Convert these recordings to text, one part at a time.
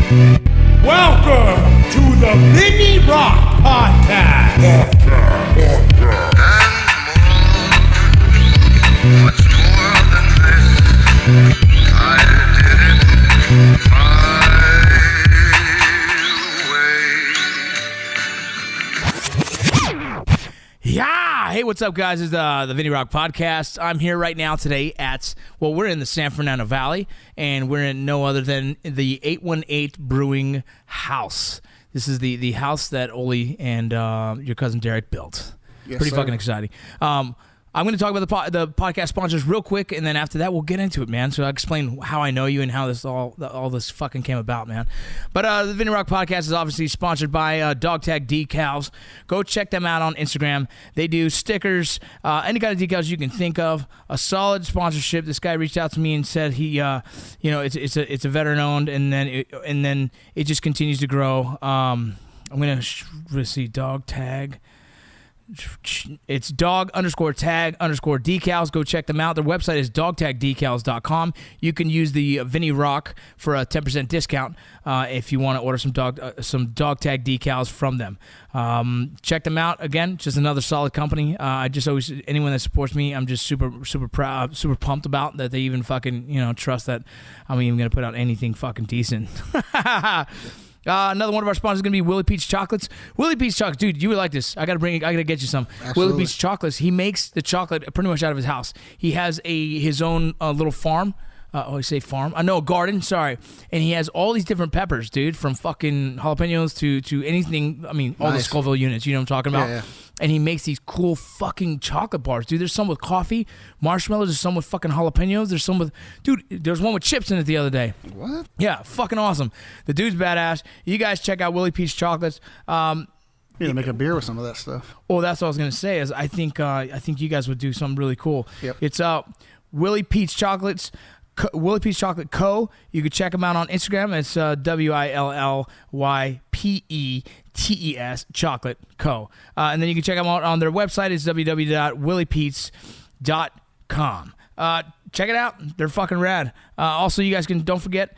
Welcome to the Vinny Rock Podcast. Much more than this, I did it my way. Yeah! Hey, what's up, guys? It's the Vinny Rock Podcast. I'm here right now today we're in the San Fernando Valley, and we're in no other than the 818 Brewing house. This is the house that Oli and your cousin Derek built. Yes, Pretty sir. fucking exciting. I'm going to talk about the podcast sponsors real quick, and then after that, we'll get into it, man. So I'll explain how I know you and how this all this fucking came about, man. But the Vinny Rock Podcast is obviously sponsored by Dog Tag Decals. Go check them out on Instagram. They do stickers, any kind of decals you can think of. A solid sponsorship. This guy reached out to me and said he, it's a veteran owned, and then it just continues to grow. I'm gonna see Dog Tag. It's dog_tag_decals. Go check them out. Their website is dogtagdecals.com. You can use the Vinny Rock for a 10% discount if you want to order some dog tag decals from them. Check them out. Again, just another solid company. I just always, anyone that supports me, I'm just super proud, super pumped about that they even fucking trust that I'm even gonna put out anything fucking decent. Another one of our sponsors is going to be Willie Pete's Chocolates. Willie Pete's Chocolates, dude, you would like this. I got to get you some. Absolutely. Willie Pete's Chocolates, he makes the chocolate pretty much out of his house. He has his own little farm. I say farm. No, garden, sorry. And he has all these different peppers, dude, from fucking jalapenos to anything. I mean, all the Nice. Scoville units, you know what I'm talking about? Yeah. And he makes these cool fucking chocolate bars, dude. There's some with coffee, marshmallows. There's some with fucking jalapenos. There's some with, dude, there's one with chips in it the other day. What? Yeah, fucking awesome. The dude's badass. You guys check out Willie Pete's Chocolates. You need to make a beer with some of that stuff. Well, that's what I was gonna say. Is I think you guys would do something really cool. Yep. It's Willie Pete's Chocolates. Willie Pete's Chocolate Co. You can check them out on Instagram. It's WILLYPETES Chocolate Co. And then you can check them out on their website. It's www.williepetes.com. Check it out. They're fucking rad. Also, you guys don't forget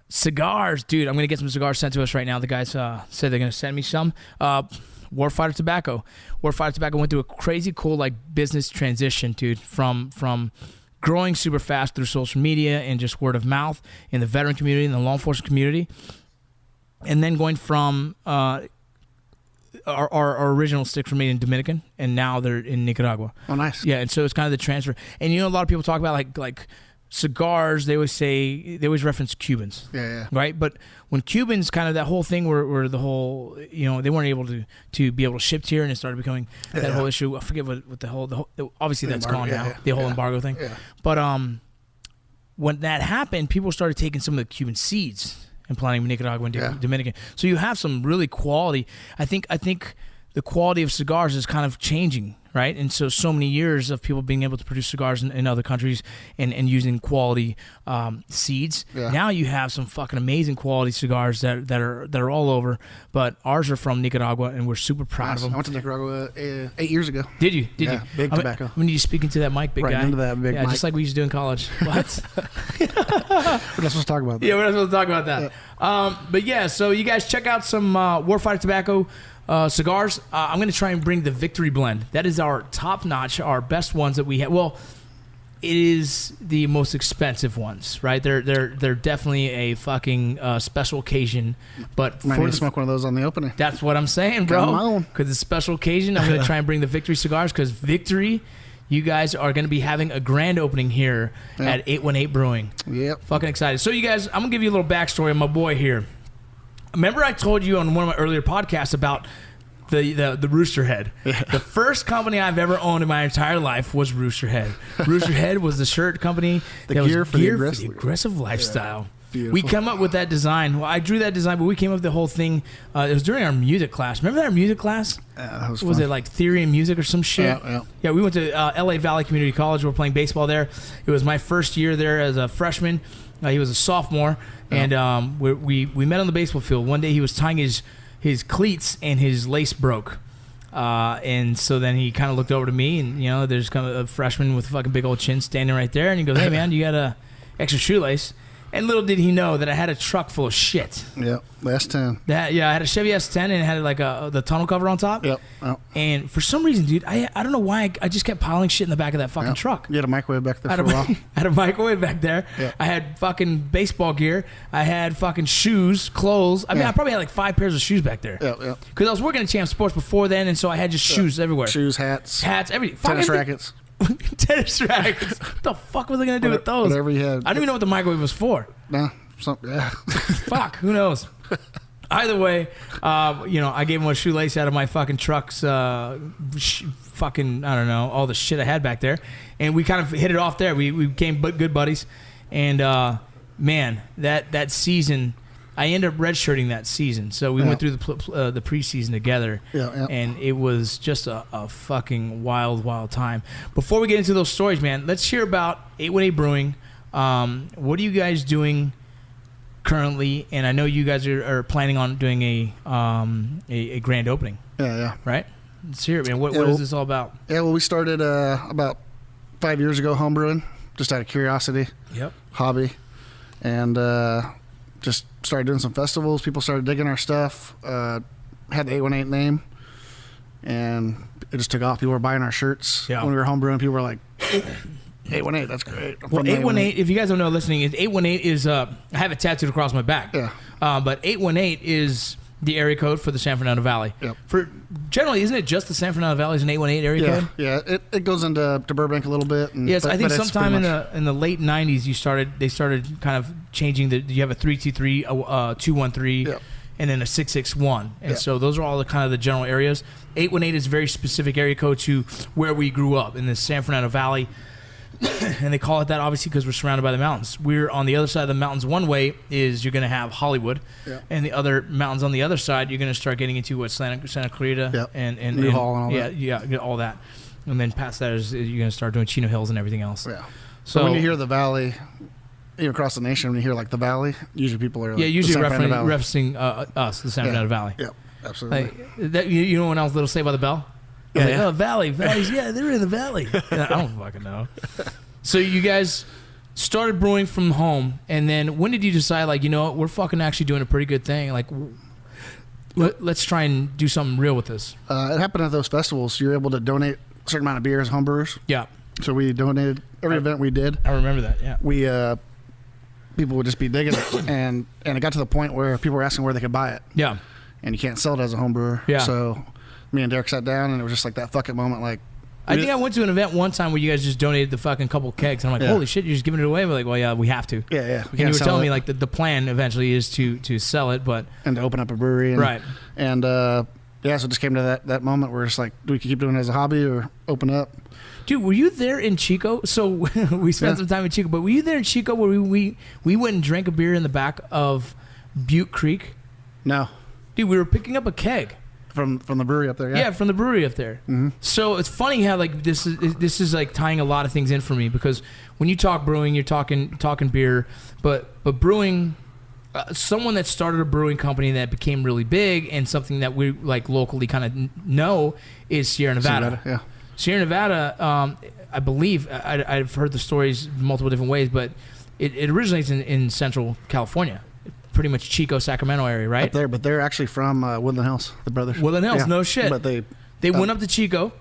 cigars. Dude, I'm going to get some cigars sent to us right now. The guys said they're going to send me some. Warfighter Tobacco. Warfighter Tobacco went through a crazy cool business transition, dude, from growing super fast through social media and just word of mouth in the veteran community and the law enforcement community, and then going from our original sticks were made in Dominican, and now they're in Nicaragua. Oh, nice. Yeah, and so it's kind of the transfer. And a lot of people talk about like cigars. They always reference Cubans. Yeah. Right, but when Cubans kind of that whole thing where the whole they weren't able to be able to ship here, and it started becoming that whole issue. I forget what the whole obviously The that's embargo, gone now. yeah. The whole embargo thing. Yeah. But when that happened, people started taking some of the Cuban seeds and planting Nicaraguan and Dominican. So you have some really quality. I think the quality of cigars is kind of changing, right? And so many years of people being able to produce cigars in other countries and using quality seeds. Yeah. Now you have some fucking amazing quality cigars that are all over, but ours are from Nicaragua, and we're super proud of them. I went to Nicaragua 8 years ago. Did you? Yeah, big tobacco. I'm going to need you speaking to that mic, big Right guy. into that big yeah, mic. just like we used to do in college. What? We're not supposed to talk about that. Yeah, we're not supposed to talk about that. But yeah, so you guys check out some Warfighter Tobacco cigars. I'm going to try and bring the Victory Blend. That is our top-notch, our best ones that we have. Well, it is the most expensive ones, right? They're definitely a fucking special occasion. But Might need to smoke one of those on the opening. That's what I'm saying, bro. Because it's a special occasion, I'm going to try and bring the Victory cigars, because Victory, you guys are going to be having a grand opening here at 818 Brewing. Yep. Fucking excited. So you guys, I'm going to give you a little backstory on my boy here. Remember I told you on one of my earlier podcasts about the Rooster Head. Yeah. The first company I've ever owned in my entire life was Rooster Head. Rooster Head was the shirt company the that gear was for the aggressive lifestyle. Yeah. We come up with that design. Well, I drew that design, but we came up with the whole thing. It was during our music class. Remember that music class? That was Was fun. it like theory and music or some shit? Yeah, we went to LA Valley Community College. We were playing baseball there. It was my first year there as a freshman. He was a sophomore, and we met on the baseball field. One day he was tying his cleats and his lace broke. And so then he kind of looked over to me, and there's kind of a freshman with a fucking big old chin standing right there, and he goes, "Hey man, you got a extra shoelace?" And little did he know that I had a truck full of shit. Yep. The S10. I had a Chevy S10 and it had like the tunnel cover on top. Yep. And for some reason, dude, I don't know why I just kept piling shit in the back of that fucking truck. You had a microwave back there I for a while. I had a microwave back there. Yeah. I had fucking baseball gear. I had fucking shoes, clothes. I mean, I probably had like 5 pairs of shoes back there. Yeah. Because I was working at Champ Sports before then, and so I had just shoes everywhere. Shoes, hats, everything. tennis rackets. Tennis rackets. What the fuck was I gonna do with those? Whatever you had. I don't even know what the microwave was for. No, yeah. Fuck, who knows? Either way, I gave him a shoelace out of my fucking truck's fucking, I don't know, all the shit I had back there. And we kind of hit it off there. We became good buddies. And, man, that season, I ended up redshirting that season. So we went through the preseason together. Yeah. And it was just a fucking wild time. Before we get into those stories, man, let's hear about 818 Brewing. What are you guys doing currently? And I know you guys are planning on doing a grand opening. Yeah. Right? Let's hear it, man. What is this all about? Yeah, well, we started about 5 years ago homebrewing, just out of curiosity. Yep. Hobby. And just started doing some festivals. People started digging our stuff. Had the 818 name. And it just took off. People were buying our shirts. Yeah. When we were homebrewing, people were like, 818, that's great. Well, 818, if you guys don't know listening, 818 is, I have it tattooed across my back. Yeah. But 818 is the area code for the San Fernando Valley. Yep. Generally, isn't it just the San Fernando Valley is an 818 area code? Yeah, it goes into Burbank a little bit. And, Yes, I think but it's sometime pretty in the late 90s they started kind of changing you have a 323, 213, Yep. and then a 661. And so those are all the kind of the general areas. 818 is a very specific area code to where we grew up in the San Fernando Valley. And they call it that obviously because we're surrounded by the mountains. We're on the other side of the mountains. One way is you're going to have Hollywood, and the other mountains on the other side, you're going to start getting into what Santa Clarita and Newhall and all that. Yeah, all that. And then past that is you're going to start doing Chino Hills and everything else. Yeah. So when you hear the valley, even across the nation, when you hear like the valley, usually people are like, usually the San Fernando Valley. referencing us, the San Fernando Valley. Yep, absolutely. Like, that, you know what else little say by the bell? Yeah, Like, oh, valleys, yeah, they're in the valley. I don't fucking know. So you guys started brewing from home, and then when did you decide, like, you know what, we're fucking actually doing a pretty good thing? Like, let's try and do something real with this. It happened at those festivals. You're able to donate a certain amount of beer as homebrewers. Yeah. So we donated every event we did. I remember that, yeah. We people would just be digging it, and it got to the point where people were asking where they could buy it. Yeah. And you can't sell it as a homebrewer. Yeah. So me and Derek sat down, and it was just like that fuck it moment, like, I think I went to an event one time where you guys just donated the fucking couple kegs. And I'm like, holy shit, you're just giving it away? We're like, well, yeah, we have to. Yeah. And you were telling me, like, the plan eventually is to sell it, but... And to open up a brewery. And, right. And, so it just came to that moment where it's like, do we keep doing it as a hobby or open up? Dude, were you there in Chico? So we spent some time in Chico, but were you there in Chico where we went and drank a beer in the back of Butte Creek? No. Dude, we were picking up a keg. From the brewery up there, Yeah, from the brewery up there. Mm-hmm. So it's funny how like this is like tying a lot of things in for me, because when you talk brewing, you're talking beer, but brewing, someone that started a brewing company that became really big and something that we like locally kind of know is Sierra Nevada. Sierra Nevada, I believe I've heard the stories multiple different ways, but it originates in Central California. Pretty much Chico, Sacramento area, right? Up there, but they're actually from Woodland Hills, the brothers. Woodland Hills, no shit. But they went up to Chico.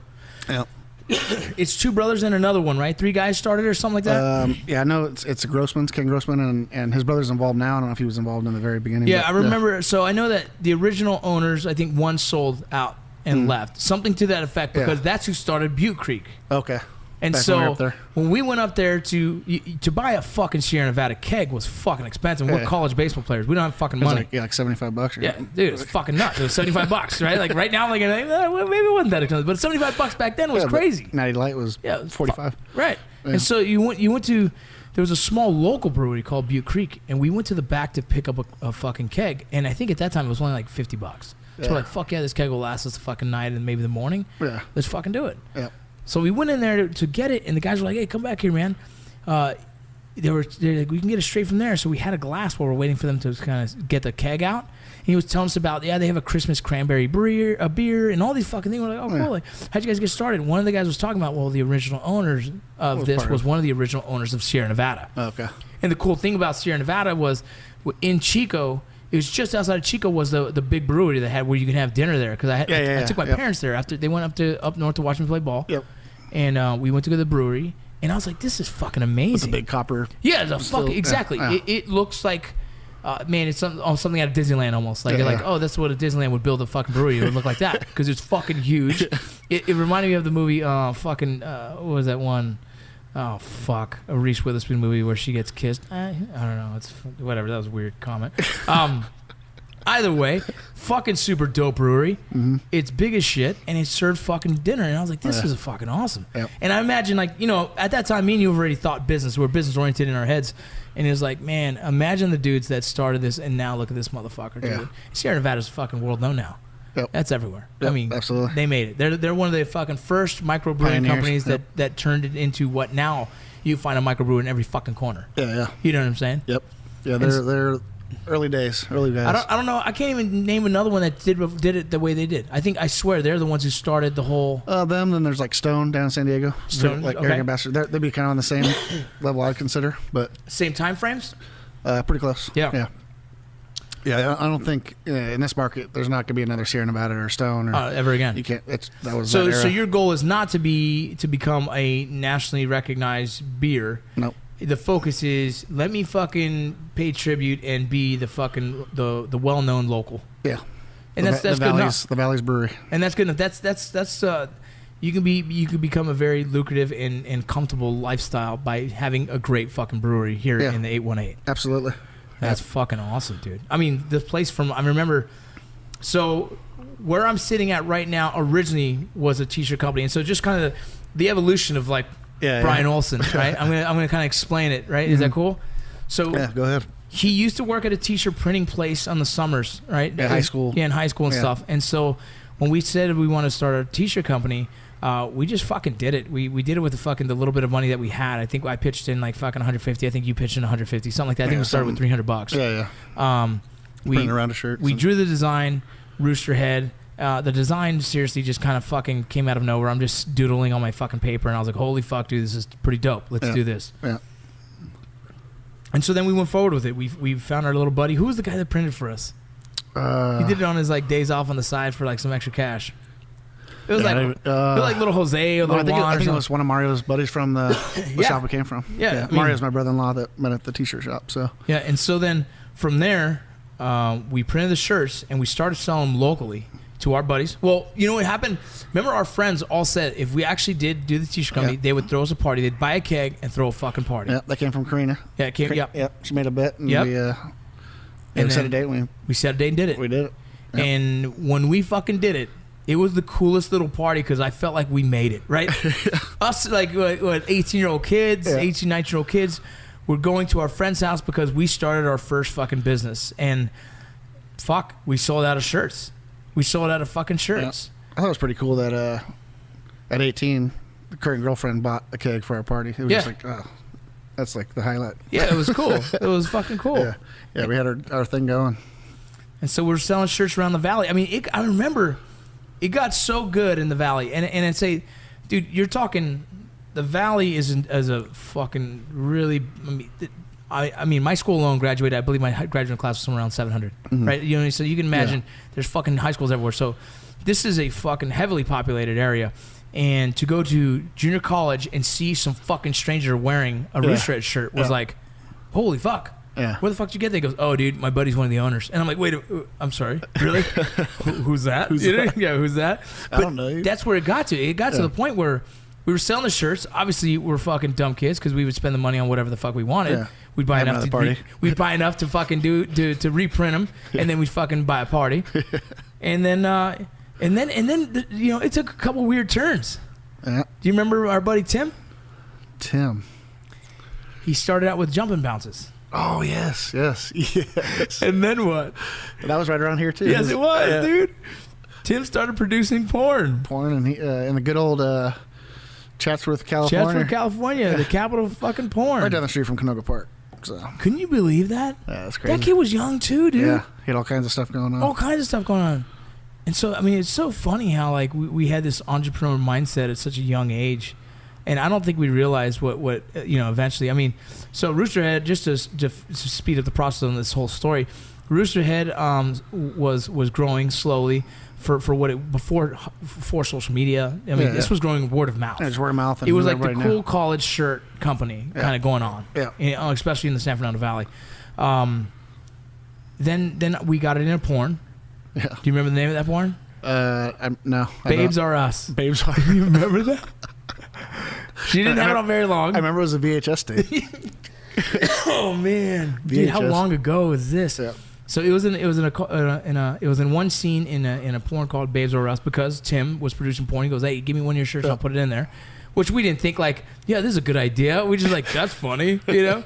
Yeah. It's two brothers and another one, right? 3 guys started or something like that? Yeah, I know it's Grossman's, Ken Grossman, and his brother's involved now. I don't know if he was involved in the very beginning. Yeah, I remember. So I know that the original owners, I think one sold out and left. Something to that effect, because that's who started Butte Creek. Okay. And Back so when we went up there to buy a fucking Sierra Nevada keg was fucking expensive. We're college baseball players. We don't have fucking money. Like $75. Or yeah, dude, it's fucking nuts. It was $75, right? Like right now, like well, maybe it wasn't that expensive, but $75 back then was crazy. Natty Light was $45. Right. Yeah. And so you went to. There was a small local brewery called Butte Creek, and we went to the back to pick up a fucking keg, and I think at that time it was only like $50. So we're like, fuck yeah, this keg will last us the fucking night and maybe the morning. Yeah. Let's fucking do it. Yeah. So we went in there to get it, and the guys were like, hey, come back here, man. They're like, we can get it straight from there. So we had a glass while we're waiting for them to kind of get the keg out. And he was telling us about, they have a Christmas cranberry beer, and all these fucking things. We're like, oh, cool. Like, how'd you guys get started? One of the guys was talking about, well, the original owners of this was one of the original owners of Sierra Nevada. Okay. And the cool thing about Sierra Nevada was in Chico, it was just outside of Chico was the big brewery they had where you could have dinner there. Because I took my parents there after they went up north to watch me play ball. Yep. And we went to go to the brewery, and I was like, "This is fucking amazing." With the big copper. Yeah, exactly. Yeah. It looks like, man, it's something out of Disneyland almost. Like, oh, that's what a Disneyland would build a fucking brewery. It would look like that because it's fucking huge. It reminded me of the movie, what was that one? Oh fuck, a Reese Witherspoon movie where she gets kissed. I don't know. It's whatever. That was a weird comment. Either way, fucking super dope brewery. Mm-hmm. It's big as shit, and it served fucking dinner. And I was like, this is fucking awesome. Yep. And I imagine, like, at that time, me and you already thought business. We were business oriented in our heads. And it was like, man, imagine the dudes that started this, and now look at this motherfucker, dude. Yeah. Sierra Nevada's fucking world known now. Yep. That's everywhere. Yep, I mean, absolutely. They made it. They're one of the fucking first microbrewing Pioneers. companies that turned it into what now you find a microbrewer in every fucking corner. Yeah. You know what I'm saying? Yep. Yeah, they're early days. I don't know. I can't even name another one that did it the way they did. I swear they're the ones who started the whole. Them. Then there's like Stone down in San Diego. Stone, like okay. Eric Ambassador. They'd be kind of on the same level I'd consider, but Same time frames. pretty close. Yeah. Yeah. I don't think in this market there's not going to be another Sierra Nevada or Stone or Ever again. You can't. That was So that era. so your goal is not to become a nationally recognized beer. Nope. The focus is let me fucking pay tribute and be the fucking the well-known local. Yeah. And that's good enough. The Valley's Brewery. And that's good enough. That's you can become a very lucrative and comfortable lifestyle by having a great fucking brewery here in the 818. Absolutely. That's fucking awesome, dude. I mean, this place I remember, so where I'm sitting at right now originally was a t-shirt company. And so just kind of the evolution of like Bryan Olson, right? I'm gonna kind of explain it, right? Is that cool? So yeah, go ahead. He used to work at a t-shirt printing place on the summers, right? Yeah, high school. Yeah, in high school and stuff. And so when we said we want to start a t-shirt company, we just fucking did it. We did it with the little bit of money that we had. I think I pitched in like fucking 150. I think you pitched in 150, something like that. I think we started with $300. Yeah. Printing around a shirt. We drew the design, Rooster Head. The design seriously just kind of fucking came out of nowhere. I'm just doodling on my fucking paper, and I was like, holy fuck, dude, this is pretty dope. Let's do this. Yeah. And so then we went forward with it. We found our little buddy. Who was the guy that printed for us? He did it on his like days off on the side for like some extra cash. It was like little Jose or little Juan. I think it was one of Mario's buddies from the shop we came from. Yeah, I mean, Mario's my brother-in-law that met at the t-shirt shop. So yeah, and so then from there, we printed the shirts and we started selling them locally to our buddies. Well, you know what happened? Remember, our friends all said if we actually did do the t-shirt company, they would throw us a party. They'd buy a keg and throw a fucking party. Yeah, that came from Karina. Yeah, it came. Yep. Yep. She made a bet, and Yep. we set a date. We set a date and did it. We did it. Yep. And when we fucking did it, it was the coolest little party because I felt like we made it, right? Us, like, what 18-year-old kids, 18, 19-year-old kids, were going to our friend's house because we started our first fucking business. And fuck, we sold out of shirts. We sold out of fucking shirts. Yeah. I thought it was pretty cool that at 18, the current girlfriend bought a keg for our party. It was just like, oh, that's like the highlight. Yeah, it was cool. It was fucking cool. Yeah, we had our thing going. And so we were selling shirts around the valley. I mean, I remember it got so good in the valley. And I'd say, dude, you're talking, the valley isn't as a fucking really, I mean, my school alone graduated, I believe my graduating class was somewhere around 700, right? You know, so you can imagine there's fucking high schools everywhere. So this is a fucking heavily populated area. And to go to junior college and see some fucking stranger wearing a Rooster Head shirt was like, holy fuck. Yeah. Where the fuck did you get that? He goes, oh, dude, my buddy's one of the owners. And I'm like, wait, I'm sorry, really? Who's that? Who's that? Yeah, who's that? But I don't know. That's where it got to. It got to the point where we were selling the shirts. Obviously, we're fucking dumb kids because we would spend the money on whatever the fuck we wanted. Yeah. We'd buy enough we'd buy enough to fucking to reprint them, and then we'd fucking buy a party, and then you know, it took a couple weird turns. Yeah. Do you remember our buddy Tim? Tim. He started out with jumping bounces. Oh yes. And then what? That was right around here too. Yes, it was, dude. Tim started producing porn. And he in the good old Chatsworth, California. The capital of fucking porn. Right down the street from Canoga Park. So. Couldn't you believe that? Yeah, that's crazy. That kid was young too, dude. Yeah, he had all kinds of stuff going on. All kinds of stuff going on. And so, I mean, it's so funny how like we had this entrepreneur mindset at such a young age. And I don't think we realized what eventually. I mean, so Roosterhead, just to speed up the process on this whole story, Roosterhead was growing slowly for before social media. I mean, this was growing word of mouth. Yeah, just word of mouth. It was like the cool college shirt company kind of going on. Yeah. Especially in the San Fernando Valley. Then we got it in a porn. Yeah. Do you remember the name of that porn? No. Babes Are Us. Babes Are. You remember that? She didn't have it on very long. I remember it was a VHS tape. Oh man, dude, how long ago is this? Yeah. So it was in one scene in a porn called Babes Are Us, because Tim was producing porn. He goes, "Hey, give me one of your shirts, I'll put it in there," which we didn't think like, yeah, this is a good idea. We just like, that's funny, you know.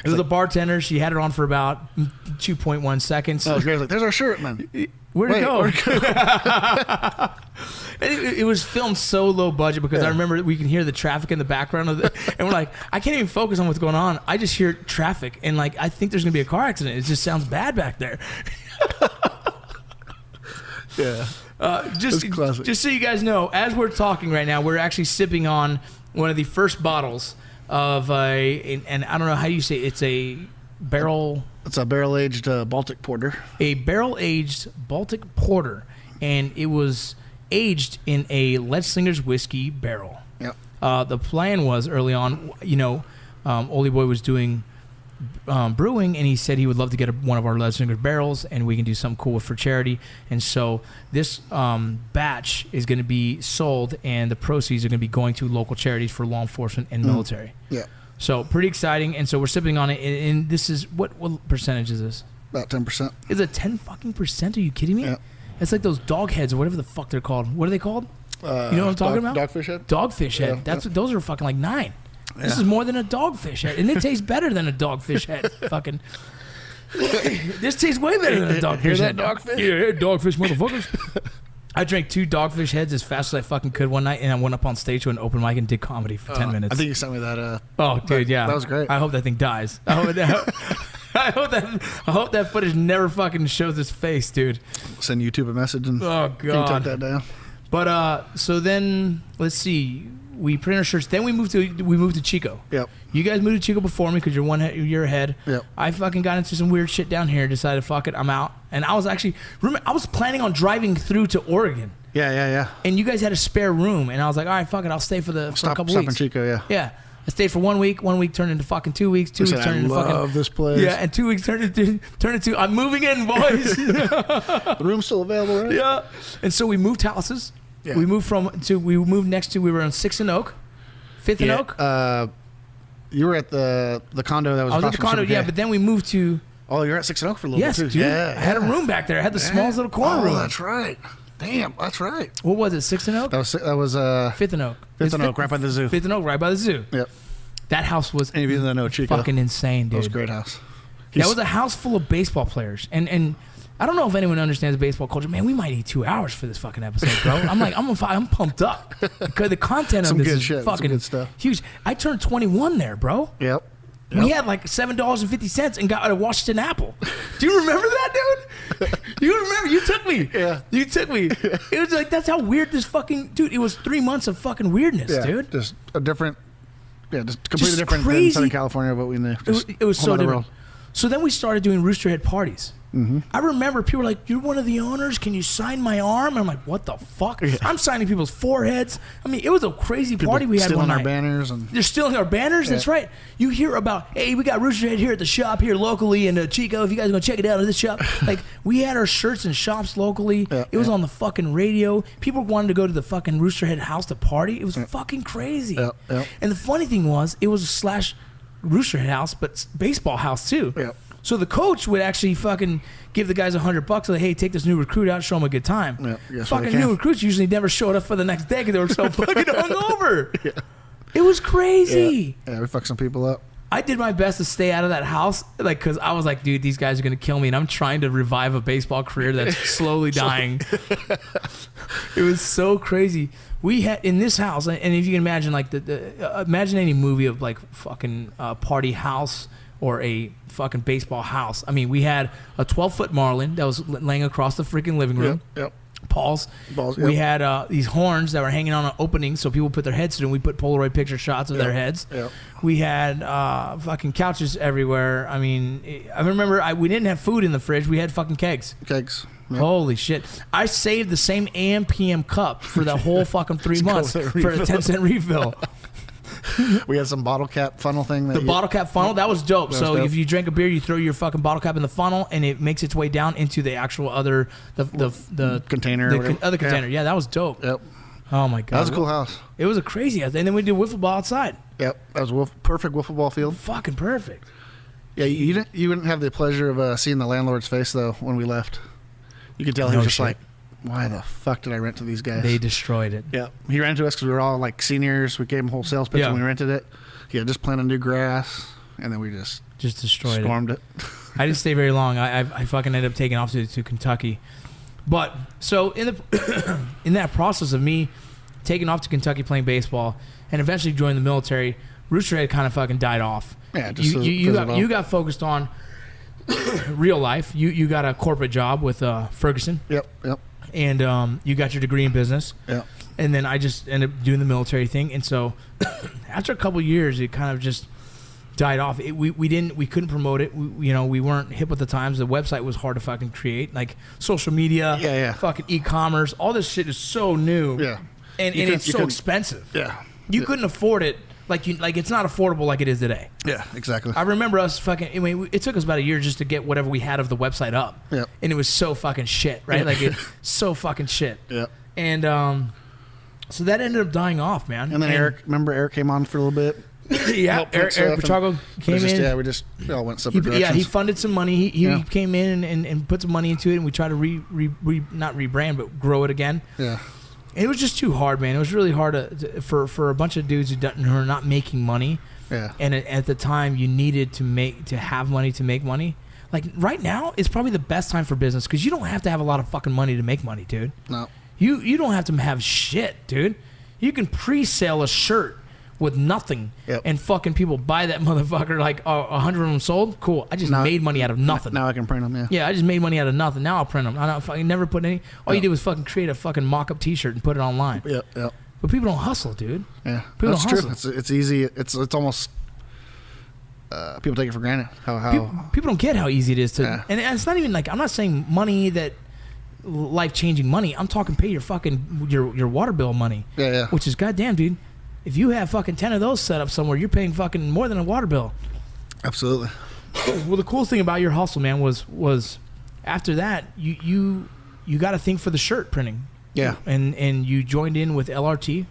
It was a bartender. She had it on for about 2.1 seconds. Oh, great! Like, there's our shirt, man. Where'd it go? And it was filmed so low budget because I remember we can hear the traffic in the background of and we're like, I can't even focus on what's going on. I just hear traffic and like I think there's gonna be a car accident. It just sounds bad back there. Yeah. Just so you guys know, as we're talking right now, we're actually sipping on one of the first bottles of and I don't know how you say it. It's a barrel. It's a barrel-aged Baltic porter. A barrel-aged Baltic porter, and it was aged in a Ledslinger's whiskey barrel. Yep. The plan was early on, Oldie Boy was doing brewing, and he said he would love to get one of our Ledslinger barrels, and we can do something cool for charity. And so this batch is going to be sold, and the proceeds are going to be going to local charities for law enforcement and military. Yeah. So pretty exciting, and so we're sipping on it. And this is what percentage is this? About 10%. Is it 10%? Are you kidding me? Yeah. It's like those dog heads or whatever the fuck they're called. What are they called? You know what I'm talking about? Dogfish head. Dogfish head. Those are fucking like 9. Yeah. This is more than a dogfish head, and it tastes better than a dogfish head. Fucking. This tastes way better than a dogfish head. Dogfish? Yeah, dogfish, motherfuckers. I drank 2 dogfish heads as fast as I fucking could one night, and I went up on stage to an open mic and did comedy for 10 minutes. I think you sent me that. Oh, dude, yeah, that was great. I hope that thing dies. I hope that footage never fucking shows its face, dude. Send YouTube a message and oh god, can you take that down? But so then let's see. We print our shirts. Then we moved to Chico. Yep. You guys moved to Chico before me because you're ahead. Yep. I fucking got into some weird shit down here. Decided fuck it, I'm out. And I was actually I was planning on driving through to Oregon. Yeah. And you guys had a spare room, and I was like, all right, fuck it, I'll stay for a couple weeks. Stop in Chico, yeah. Yeah. I stayed for 1 week. 1 week turned into fucking 2 weeks. 2 weeks turned into fucking. I love this place. Yeah, and 2 weeks turned into I'm moving in, boys. The room's still available, right? Yeah. And so we moved houses. Yeah. We moved we were on 6th and Oak, 5th and Oak. You were at the condo that was. I was at the condo, yeah, but then we moved to. Oh, you're at 6th and Oak for a little bit too. Yes, dude. Yeah, I had a room back there. I had the smallest little corner room. Oh, that's right. Damn, that's right. What was it? 6th and Oak? That was 5th and Oak. 5th and Oak, right by the zoo. 5th and Oak, right by the zoo. Yep. That house was Chico. fucking insane, dude. That was a great house. That was a house full of baseball players, and I don't know if anyone understands baseball culture. Man, we might need 2 hours for this fucking episode, bro. I'm pumped up because the content of this is fucking good stuff. Huge. I turned 21 there, bro. Yep. We had like $7.50 and got a Washington apple. Do you remember that, dude? You remember? You took me. Yeah. You took me. It was like, that's how weird this fucking dude. It was 3 months of fucking weirdness, dude. Just a different. Yeah, just completely Just different crazy. than Southern California, but we knew. It was so different. World. So then we started doing Roosterhead parties. Mm-hmm. I remember people were like, "You're one of the owners. Can you sign my arm?" And I'm like, "What the fuck?" Yeah. I'm signing people's foreheads. I mean, it was a crazy party we had one night. Stealing our banners and they're stealing our banners. Yeah. That's right. You hear about, hey, we got Roosterhead here at the shop here locally in Chico. If you guys want to check it out at this shop, like we had our shirts in shops locally. Yeah, it was on the fucking radio. People wanted to go to the fucking Roosterhead house to party. It was fucking crazy. Yeah, yeah. And the funny thing was, it was a slash Roosterhead house, but baseball house too. Yeah. So the coach would actually fucking give the guys $100, like, hey, take this new recruit out, show them a good time. Yeah, fucking new recruits usually never showed up for the next day because they were so fucking hungover. Yeah. It was crazy. Yeah, we fucked some people up. I did my best to stay out of that house, like, because I was like, dude, these guys are gonna kill me, and I'm trying to revive a baseball career that's slowly dying. It was so crazy. We had in this house, and if you can imagine, like imagine any movie of like fucking party house or a fucking baseball house. I mean, we had a 12-foot Marlin that was laying across the freaking living room. Yep. Paul's. We Yep. had these horns that were hanging on an opening, so people put their heads through, and we put Polaroid picture shots of their heads. Yep. We had fucking couches everywhere. I mean, I remember we didn't have food in the fridge. We had fucking kegs. Kegs. Yep. Holy shit. I saved the same AM PM cup for the whole fucking 3 months for a 10-cent refill. We had some bottle cap funnel thing. The bottle cap funnel, that was dope. That was So dope. if you drink a beer, you throw your fucking bottle cap in the funnel, and it makes its way down into the actual the container. the or whatever. other container. Yeah, that was dope. Yep. Oh my god, That was a cool house. It was a crazy house. And then we did wiffle ball outside. Yep. That was perfect wiffle ball field. Fucking perfect. Yeah, you didn't have the pleasure of seeing the landlord's face though when we left. You could tell he No was just shit. like, "Why the fuck did I rent to these guys?" They destroyed it. Yeah, he ran to us because we were all like seniors. We gave him a whole sales pitch Yeah. when we rented it. He had just planted new grass, and then we just Destroyed stormed it. I didn't stay very long. I fucking ended up taking off to Kentucky. But so in the in that process of me taking off to Kentucky playing baseball and eventually joining the military, Rooster had kind of fucking died off. Yeah, just you got focused on real life. You got a corporate job with Ferguson, Yep. and you got your degree in business. Yep. And then I just ended up doing the military thing. And so after a couple of years, it kind of just died off. We couldn't promote it. We weren't hip with the times. The website was hard to fucking create. Like social media, Yeah. fucking e-commerce, all this shit is so new. Yeah. And You it's so couldn't- expensive. Yeah. You couldn't afford it. Like it's not affordable like it is today. Yeah. Exactly. I remember us fucking. I mean, it took us about a year just to get whatever we had of the website up. Yep. And it was so fucking shit, right? Yeah. Like it's so fucking shit. Yep. And so that ended up dying off, man. And then Eric came on for a little bit. Yeah, helped Eric fix stuff, and Petrago came just, in. Yeah, we all went separate directions. He funded some money. He Yeah. came in and put some money into it, and we tried to not rebrand, but grow it again. Yeah. It was just too hard, man. It was really hard for a bunch of dudes who are not making money. Yeah. And at the time, you needed to have money to make money. Like right now, is probably the best time for business because you don't have to have a lot of fucking money to make money, dude. No. You don't have to have shit, dude. You can pre-sale a shirt with nothing, Yep. and fucking people buy that motherfucker. Like 100 of them sold. Cool. I just Now- made money out of nothing. Now I can print them. Yeah. Yeah, I just made money out of nothing. Now I'll print them. I don't fucking never put any. All you did was fucking create a fucking mock-up T-shirt and put it online. Yep. Yep. But people don't hustle, dude. Yeah. People That's don't true. hustle. It's easy. It's almost people take it for granted. People don't get how easy it is to. Yeah. And it's not even like I'm not saying money that life-changing money. I'm talking pay your fucking your water bill money. Yeah. Which is goddamn, dude. If you have fucking 10 of those set up somewhere, you're paying fucking more than a water bill. Absolutely. Well, the cool thing about your hustle, man, was after that you got to think for the shirt printing. Yeah. And you joined in with LRT.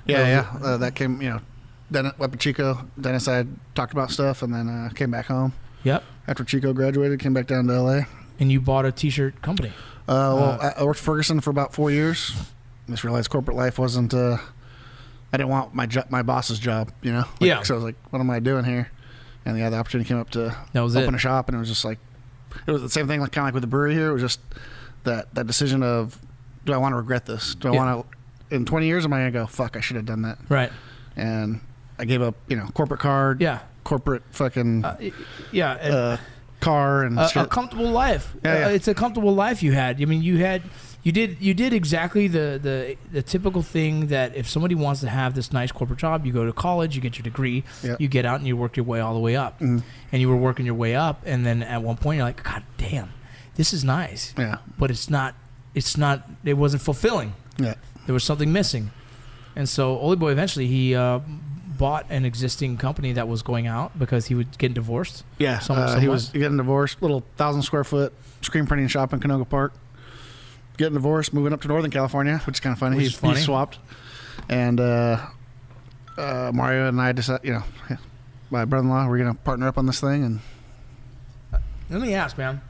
Yeah. That came. Then up at Chico, Dennis and I talked about stuff, and then came back home. Yep. After Chico graduated, came back down to LA. And you bought a T-shirt company. I worked for Ferguson for about 4 years. Just realized corporate life wasn't. I didn't want my boss's job, Yeah. So I was like, what am I doing here? And the opportunity came up to open a shop, and it was just like, it was the same thing, like kind of like with the brewery here. It was just that decision of, do I want to regret this? Do I want to? In 20 years, am I gonna go? Fuck, I should have done that. Right. And I gave up, corporate card. Yeah. Corporate fucking. Car and shit. A comfortable life. Yeah. It's a comfortable life you had. I mean, you did exactly the typical thing that if somebody wants to have this nice corporate job, you go to college, you get your degree, Yep. you get out and you work your way all the way up. And you were working your way up, and then at one point you're like, God damn, this is nice. Yeah. But it wasn't fulfilling. Yeah. There was something missing. And so Oly Boy eventually he bought an existing company that was going out because he was getting divorced. Yeah. He was getting divorced. Little 1,000 square foot screen printing shop in Canoga Park. Getting divorced, moving up to Northern California, which is kind of funny. Which is funny. He swapped. And Mario and I decided, my brother-in-law, we're going to partner up on this thing. And Let me ask, man.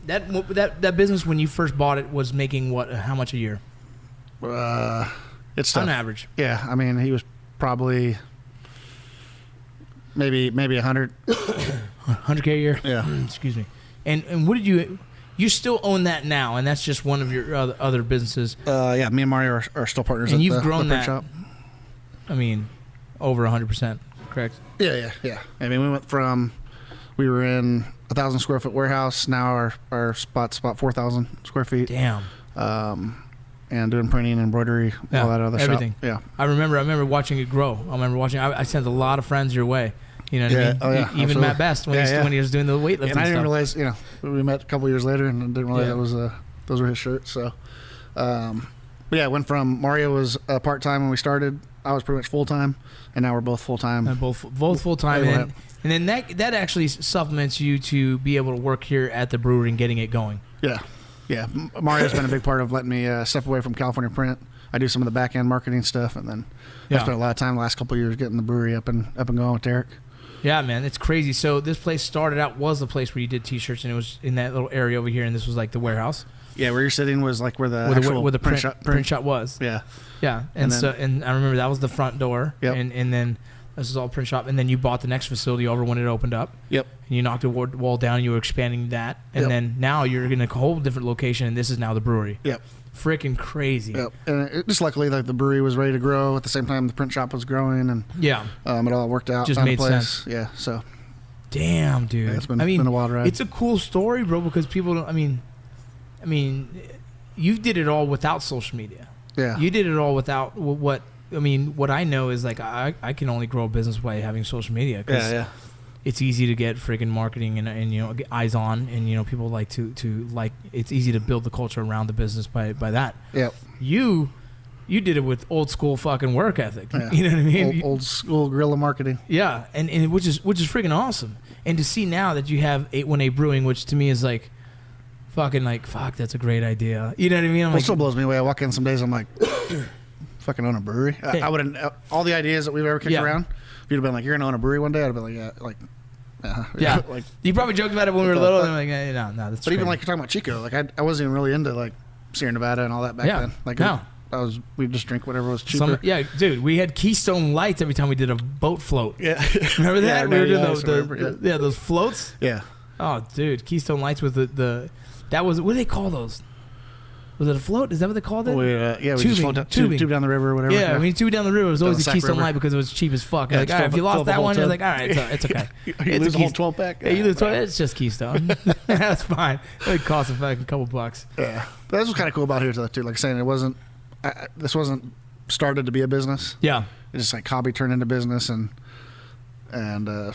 That business when you first bought it was making what? How much a year? it's tough. On average. Yeah. I mean, he was probably maybe 100. 100K a year? Yeah. Excuse me. And what did you still own that now, and that's just one of your other businesses. Yeah, me and Mario are still partners. And at you've the grown print that. shop. I mean, over 100%, correct? Yeah. I mean, we went from, we were in 1,000 square foot warehouse. Now our spot's about 4,000 square feet. Damn. and doing printing, embroidery, all that other everything. shop. Yeah. I remember watching it grow. I sent a lot of friends your way. You know what I mean? Oh, yeah, Even absolutely. Matt Best when he was doing the weightlifting And I didn't stuff. realize, we met a couple years later and didn't realize that was those were his shirts. So, but yeah, went from Mario was part time when we started. I was pretty much full time, and now we're both full time. Both full time, and then that actually supplements you to be able to work here at the brewery and getting it going. Yeah. Yeah, Mario's been a big part of letting me step away from California print. I do some of the back end marketing stuff, and then I spent a lot of time the last couple of years getting the brewery up and going with Derek. Yeah, man, it's crazy. So this place started out was the place where you did T-shirts, and it was in that little area over here, and this was like the warehouse. Yeah, where you're sitting was like where the print shop was. Yeah, yeah, and I remember that was the front door. Yep. and then this is all print shop, and then you bought the next facility over when it opened up. Yep. And you knocked the wall down. You were expanding that, and then now you're in a whole different location, and this is now the brewery. Yep. Freaking crazy. Yep. And it just luckily like the brewery was ready to grow at the same time the print shop was growing, and it all worked out. Just made sense. Yeah. So. Damn, dude. Yeah, it's been a wild ride. It's a cool story, bro, because people don't. I mean, you did it all without social media. Yeah. You did it all without what. I mean, what I know is like I can only grow a business by having social media. Yeah. It's easy to get freaking marketing and get eyes on, and people like to like. It's easy to build the culture around the business by that. Yep. You did it with old school fucking work ethic. Yeah. You know what I mean? Old school guerrilla marketing. Yeah, and which is freaking awesome. And to see now that you have 818 Brewing, which to me is like fucking like fuck, that's a great idea. You know what I mean? It still blows me away. I walk in some days, I'm like, fucking own a brewery. I wouldn't. All the ideas that we've ever kicked around, if you'd have been like, you're gonna own a brewery one day, I'd have been like, yeah. Like, you probably joked about it when we were little, and I'm like, no, that's. But even like you're talking about Chico, like I wasn't even really into like Sierra Nevada and all that back then. Like we'd just drink whatever was cheaper. Dude, we had Keystone Lights every time we did a boat float. Yeah. Remember that? Yeah, we were doing those floats. Yeah. Oh, dude, Keystone Lights with the that was, what do they call those? Was it a float? Is that what they called it? We just float tube down the river or whatever. Yeah, I mean, tube down the river was always a Keystone Light because it was cheap as fuck. Yeah, like, all right, if you lost that one, you're like, all right, it's okay. You lose a whole 12-pack? Yeah, you lose 12. It's just Keystone. That's fine. It costs a fucking couple bucks. Yeah. But that's what's kind of cool about here, too. Like saying, this wasn't started to be a business. Yeah. It's just like hobby turned into business, and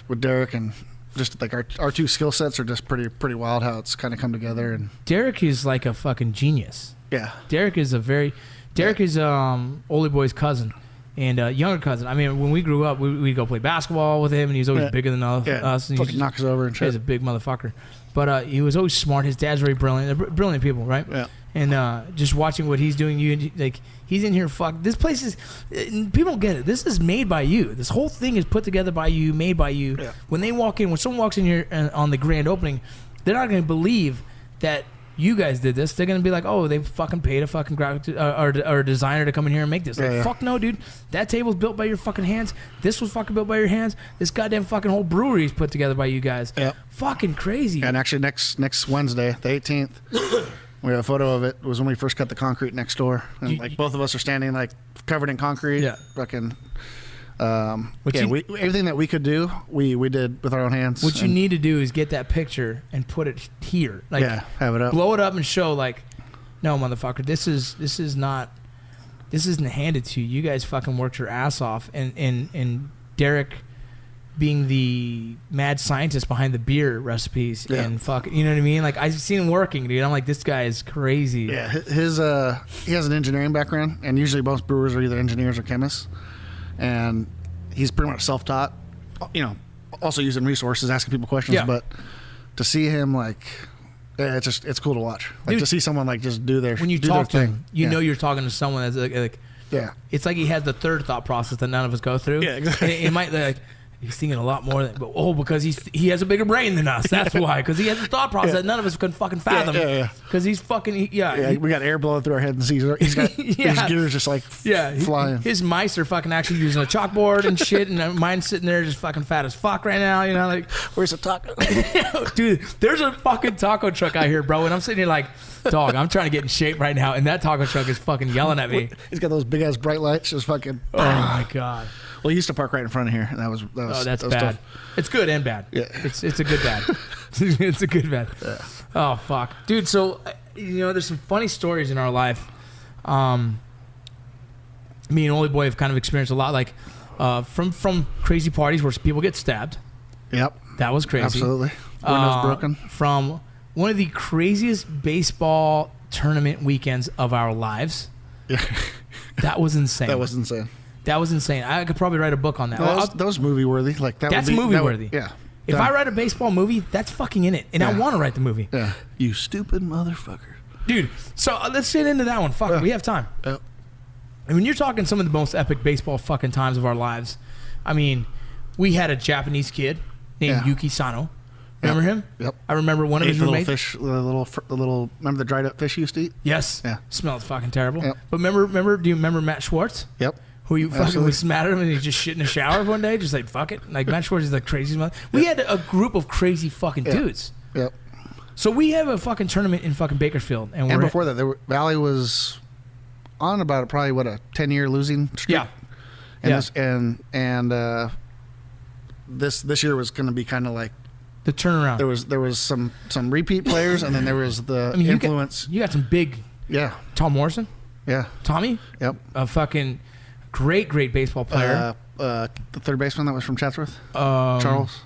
with Derek and just like our two skill sets are just pretty wild how it's kind of come together. And Derek is like a fucking genius. Yeah. Derek is Oldie Boy's cousin and younger cousin. I mean, when we grew up, we'd go play basketball with him, and he was always bigger than us. And fucking knocks us over and shit. He's a big motherfucker. But he was always smart. His dad's very brilliant. They're brilliant people, right? Yeah. And just watching what he's doing, he's in here. This place is. People don't get it. This is made by you. This whole thing is put together by you, made by you. Yeah. When someone walks in here on the grand opening, they're not going to believe that you guys did this. They're going to be like, oh, they fucking paid a fucking graphic or a designer to come in here and make this. Fuck no, dude. That table's built by your fucking hands. This was fucking built by your hands. This goddamn fucking whole brewery is put together by you guys. Yep. Fucking crazy. And actually next Wednesday, the 18th, we have a photo of it. It was when we first cut the concrete next door. And both of us are standing like covered in concrete. Yeah. Fucking... everything that we could do, we did with our own hands. What you need to do is get that picture and put it here. Like, have it up. Blow it up and show like, no, motherfucker, this isn't handed to you. You guys fucking worked your ass off, and Derek being the mad scientist behind the beer recipes and fucking, you know what I mean? Like, I've seen him working, dude. I'm like, this guy is crazy. Yeah, he has an engineering background, and usually most brewers are either engineers or chemists. And he's pretty much self-taught, also using resources, asking people questions. Yeah. But to see him it's cool to watch. Like, dude, to see someone like just do their thing. When you talk to him, you know you're talking to someone that's like it's like he has the third thought process that none of us go through. Yeah, exactly. It might like he's thinking a lot more because he has a bigger brain than us. That's why, because he has a thought process that none of us can fucking fathom. Because he's fucking we got air blowing through our head, and he's got his gears just like flying. His mice are fucking actually using a chalkboard and shit, and mine's sitting there just fucking fat as fuck right now. Like, where's the taco? Dude, there's a fucking taco truck out here, bro, and I'm sitting here like, dog, I'm trying to get in shape right now, and that taco truck is fucking yelling at me. He's got those big ass bright lights, just fucking. Oh my god. Well, he used to park right in front of here, and that was that's bad. Tough. It's good and bad. Yeah, it's a good bad. It's a good bad. Oh fuck, dude. So there's some funny stories in our life. Me and Oldie Boy have kind of experienced a lot, like from crazy parties where people get stabbed. Yep, that was crazy. Absolutely, windows broken. From one of the craziest baseball tournament weekends of our lives. Yeah, that was insane. That was insane. That was insane. I could probably write a book on that. That was movie worthy. Like that. That's movie worthy. Yeah. If I write a baseball movie, that's fucking in it, and I want to write the movie. Yeah. You stupid motherfucker, dude. So let's get into that one. Fuck, we have time. And when you're talking some of the most epic baseball fucking times of our lives, I mean, we had a Japanese kid named Yuki Sano. Remember him? Yep. I remember one of his roommates. The little. Remember the dried up fish you used to eat? Yes. Yeah. Smelled fucking terrible. Yep. But remember? Do you remember Matt Schwartz? Yep. Who you fucking was mad at him and he just shit in the shower one day, just like fuck it. Like Matt Schwartz is the craziest mother. We had a group of crazy fucking dudes. Yep. So we have a fucking tournament in fucking Bakersfield, and before that, Valley was on about probably a 10-year losing streak. Yeah. And this year was going to be kind of like the turnaround. There was some repeat players, and then there was the influence. You got some big. Yeah. Tom Morrison. Yeah. Tommy. Yep. A fucking great baseball player. The third baseman that was from Chatsworth. Charles.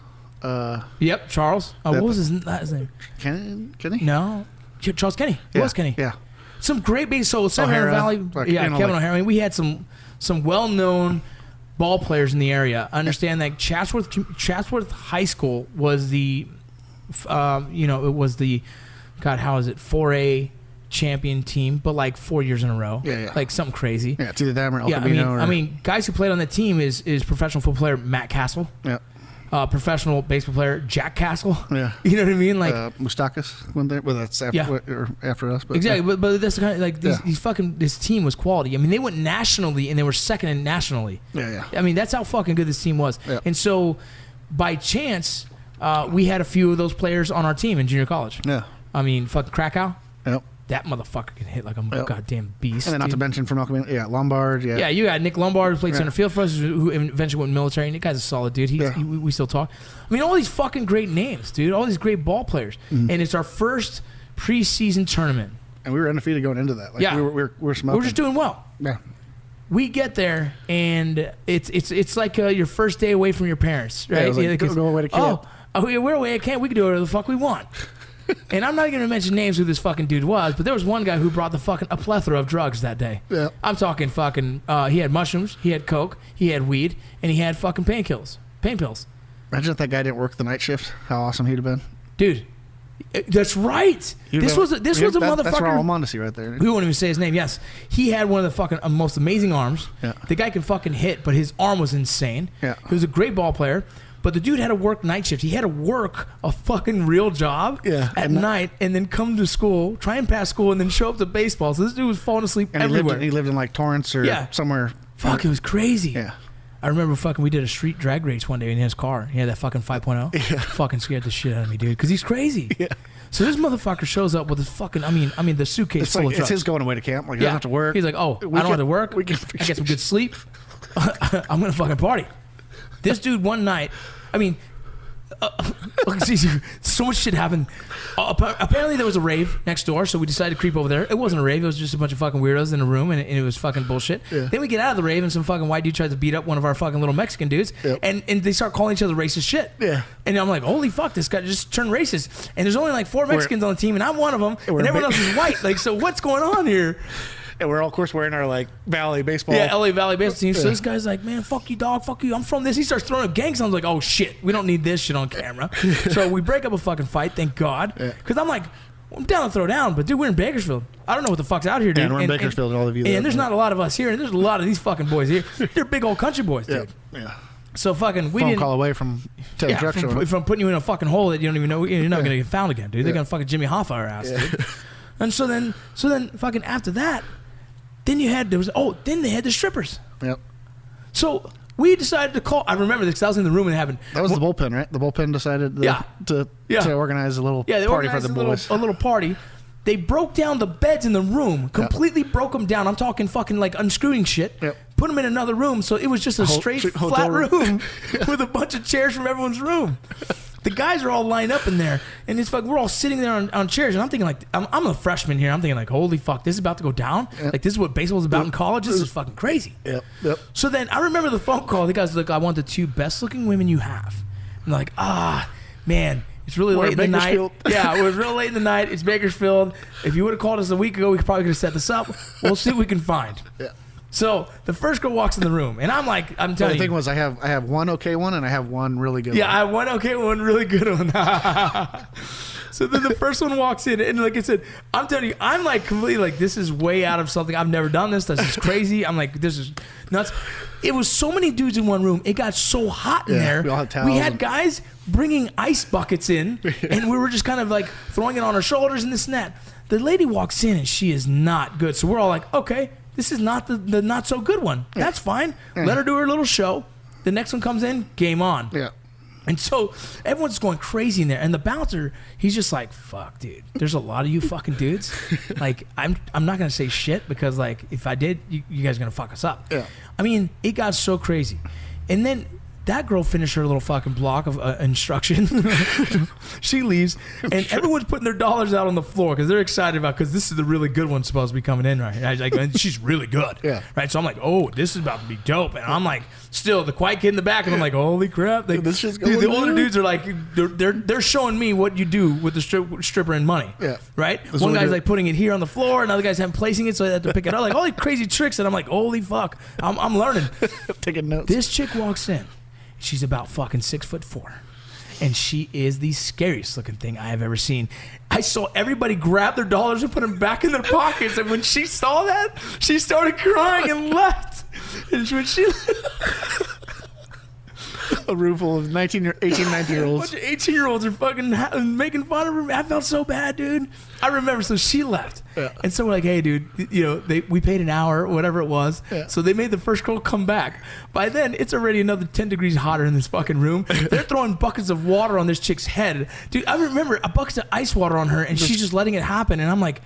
Yep, Charles. What was his name? Kenny? No. Charles Kenny. It was Kenny. Yeah. Some great base. So Severn Valley. Kevin O'Hara. I mean, we had some well-known ball players in the area. I understand that Chatsworth High School was the, it was the, God, how is it? 4A champion team, but like 4 years in a row. Yeah. Like something crazy. Yeah, it's either them or El Yeah, Camino. I mean, guys who played on that team is professional football player Matt Castle. Yeah. Professional baseball player Jack Castle. Yeah. You know what I mean? Like Mustakas went there. Well, that's after us. But exactly. But that's the kind of like these fucking this team was quality. I mean, they went nationally and they were second in nationally. Yeah. I mean, that's how fucking good this team was. Yeah. And so, by chance, we had a few of those players on our team in junior college. Yeah. I mean, fucking Krakow. Yep. That motherfucker can hit like a goddamn beast. And then not to mention from El Camino, Lombard. Yeah. Yeah, you got Nick Lombard who played center field for us, who eventually went military. And that guy's a solid dude. We still talk. I mean, all these fucking great names, dude. All these great ball players. Mm-hmm. And it's our first preseason tournament. And we were undefeated going into that. Like, we're smoking. We're just doing well. Yeah. We get there and it's like your first day away from your parents, right? Yeah, it was like, go away to camp. We're away at camp. We can do whatever the fuck we want. And I'm not going to mention names who this fucking dude was, but there was one guy who brought a plethora of drugs that day. Yeah. I'm talking fucking, he had mushrooms, he had coke, he had weed, and he had fucking pain pills. Imagine if that guy didn't work the night shift, how awesome he'd have been. Dude, that's right. This was a motherfucker. That's Raul Mondesi right there. We won't even say his name. Yes. He had one of the fucking most amazing arms. Yeah. The guy could fucking hit, but his arm was insane. Yeah. He was a great ball player. But the dude had to work night shift. He had to work a fucking real job at night and then come to school, try and pass school, and then show up to baseball. So this dude was falling asleep everywhere. He lived in like Torrance or somewhere. Fuck, it was crazy. Yeah. I remember we did a street drag race one day in his car. He had that fucking 5.0. Yeah. Fucking scared the shit out of me, dude, because he's crazy. Yeah. So this motherfucker shows up with his fucking, I mean, the suitcase full of drugs. It's his going away to camp. Like, he doesn't have to work. He's like, I don't have to work. I get some good sleep. I'm going to fucking party. This dude one night, I mean, so much shit happened. Apparently there was a rave next door, so we decided to creep over there. It wasn't a rave, it was just a bunch of fucking weirdos in a room, and it was fucking bullshit. Yeah. Then we get out of the rave, and some fucking white dude tries to beat up one of our fucking little Mexican dudes, and they start calling each other racist shit. Yeah. And I'm like, holy fuck, this guy just turned racist. And there's only like 4 Mexicans on the team, and I'm one of them, and everyone else is white. Like, so what's going on here? And we're all, of course, wearing our like Valley baseball. Yeah, LA Valley baseball team. So this guy's like, man, fuck you, dog, fuck you. I'm from this. He starts throwing up gang signs. Like, oh shit, we don't need this shit on camera. So we break up a fucking fight, thank God. Because I'm like, I'm down to throw down, but dude, we're in Bakersfield. I don't know what the fuck's out here, dude. Yeah, and we're in Bakersfield, and all of you. And there's not a lot of us here, and there's a lot of these fucking boys here. They're big old country boys, dude. Yeah. So fucking, we phone didn't call away from from putting you in a fucking hole that you don't even know. You're not gonna get found again, dude. They're gonna fucking Jimmy Hoffa our ass, dude. And so then fucking after that. Then they had the strippers. Yep. So we decided to call. I remember this because I was in the room and having. That was the bullpen, right? The bullpen decided to organize a little party for the boys. A little party. They broke down the beds in the room, completely broke them down. I'm talking fucking like unscrewing shit. Yep. put them in another room. So it was just a straight flat room with a bunch of chairs from everyone's room. The guys are all lined up in there, and it's like we're all sitting there on chairs, and I'm thinking like, I'm a freshman here. I'm thinking like, holy fuck, this is about to go down. Yep. Like this is what baseball's about in college. This is fucking crazy. Yep. So then I remember the phone call. The guys like, I want the 2 best looking women you have. And they're like, man, it's really late in the night. Yeah, it was real late in the night. It's Bakersfield. If you would have called us a week ago, we probably could have set this up. We'll see what we can find. Yeah. So the first girl walks in the room, and I'm telling you. The thing was, I have one okay one, and I have one really good one. Yeah, I have one okay one, really good one. So then the first one walks in, and like I said, I'm telling you, I'm like completely like, this is way out of something. I've never done this. This is crazy. I'm like, this is nuts. It was so many dudes in one room. It got so hot in there. We had guys bringing ice buckets in, and we were just kind of like throwing it on our shoulders and this and that. The lady walks in, and she is not good. So we're all like, okay. This is not the not so good one. That's fine. Let her do her little show. The next one comes in, game on. Yeah. And so everyone's going crazy in there. And the bouncer, he's just like, fuck, dude. There's a lot of you fucking dudes. Like, I'm not going to say shit because, like, if I did, you guys are going to fuck us up. Yeah. I mean, it got so crazy. And then that girl finished her little fucking block of instruction. She leaves, and everyone's putting their dollars out on the floor because they're excited because this is the really good one supposed to be coming in right here. Like, and she's really good. Yeah. Right. So I'm like, oh, this is about to be dope. And I'm like, still the quiet kid in the back, and I'm like, holy crap! Like, this shit's going. The older dudes are like, they're showing me what you do with the stripper and money. Yeah. Right. One guy's like putting it here on the floor, another guy's placing it so they have to pick it up. Like all these crazy tricks, and I'm like, holy fuck! I'm learning. Taking notes. This chick walks in. She's about fucking 6'4", and she is the scariest looking thing I have ever seen. I saw everybody grab their dollars and put them back in their pockets, and when she saw that, she started crying and left. And when she a room full of 18, 19-year-olds. A bunch of 18-year-olds are fucking making fun of her. I felt so bad, dude. I remember. So she left. Yeah. And so we're like, hey, dude, we paid an hour, whatever it was. Yeah. So they made the first girl come back. By then, it's already another 10 degrees hotter in this fucking room. They're throwing buckets of water on this chick's head. Dude, I remember a bucket of ice water on her, and she's just letting it happen. And I'm like,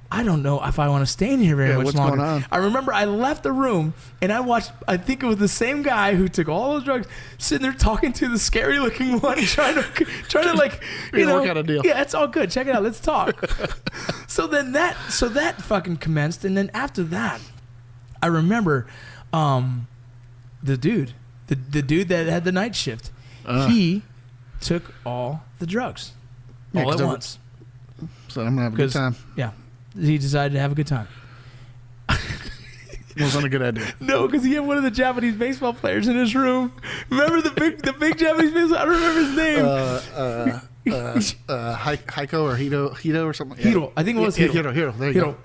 I don't know if I want to stay in here very much longer. Going on? I remember I left the room and I watched, I think it was the same guy who took all those drugs, sitting there talking to the scary looking one, trying to like, work out a deal. Yeah, it's all good. Check it out. Let's talk. So that fucking commenced. And then after that, I remember the dude that had the night shift, he took all the drugs all at once. So I'm going to have a good time. Yeah. He decided to have a good time. Wasn't a good idea. No, because he had one of the Japanese baseball players in his room. Remember the big Japanese baseball? I don't remember his name. Heiko or Hito or something. Hito. I think it was Hito. Hito. There you go.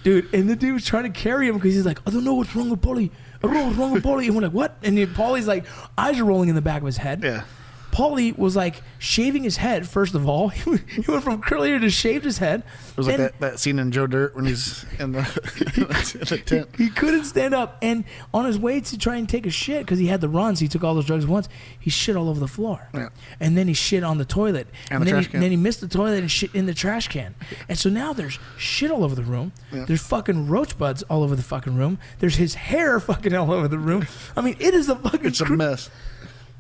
Dude, and the dude was trying to carry him because he's like, I don't know what's wrong with Paulie. I don't know what's wrong with Paulie. And we're like, what? And Paulie's like, eyes are rolling in the back of his head. Yeah. Paulie was like shaving his head, first of all. He went from curly hair to shaved his head. It was like that scene in Joe Dirt when he's in the tent. He couldn't stand up. And on his way to try and take a shit, because he had the runs, he took all those drugs at once, he shit all over the floor. Yeah. And then he shit on the toilet. And the trash can. And then he missed the toilet and shit in the trash can. And so now there's shit all over the room. Yeah. There's fucking roach buds all over the fucking room. There's his hair fucking all over the room. I mean, it is a fucking... It's a mess.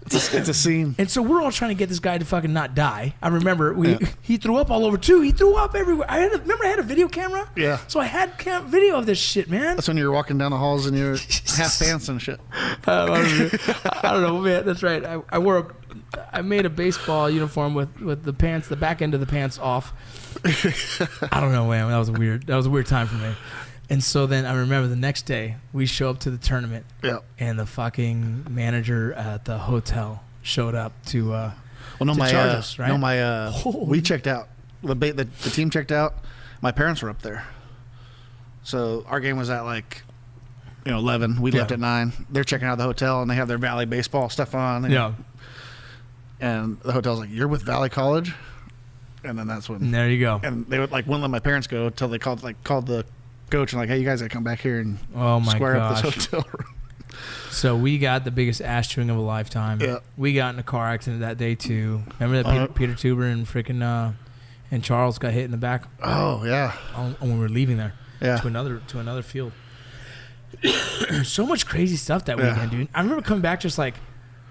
It's a scene. And so we're all trying to get this guy to fucking not die. I remember he threw up all over too. He threw up everywhere. I had a video camera. Yeah. So I had video of this shit, man. That's when you were walking down the halls and you were half pants and shit. I don't know, man. That's right. I made a baseball uniform with the pants, the back end of the pants off. I don't know, man. That was a weird time for me. And so then I remember the next day we show up to the tournament, and the fucking manager at the hotel showed up to charge us, right? We checked out. The team checked out. My parents were up there, so our game was at 11. We left at 9. They're checking out the hotel, and they have their Valley baseball stuff on. And the hotel's like, "You're with Valley College," and then that's when. And there you go. And they wouldn't let my parents go until they called the coach and hey, you guys gotta come back here and square up this hotel room. So we got the biggest ass chewing of a lifetime. Yeah. We got in a car accident that day too. Remember that Peter Tuber and freaking and Charles got hit in the back? Oh yeah. When we were leaving there. Yeah. To another field. So much crazy stuff that weekend, dude. I remember coming back just like,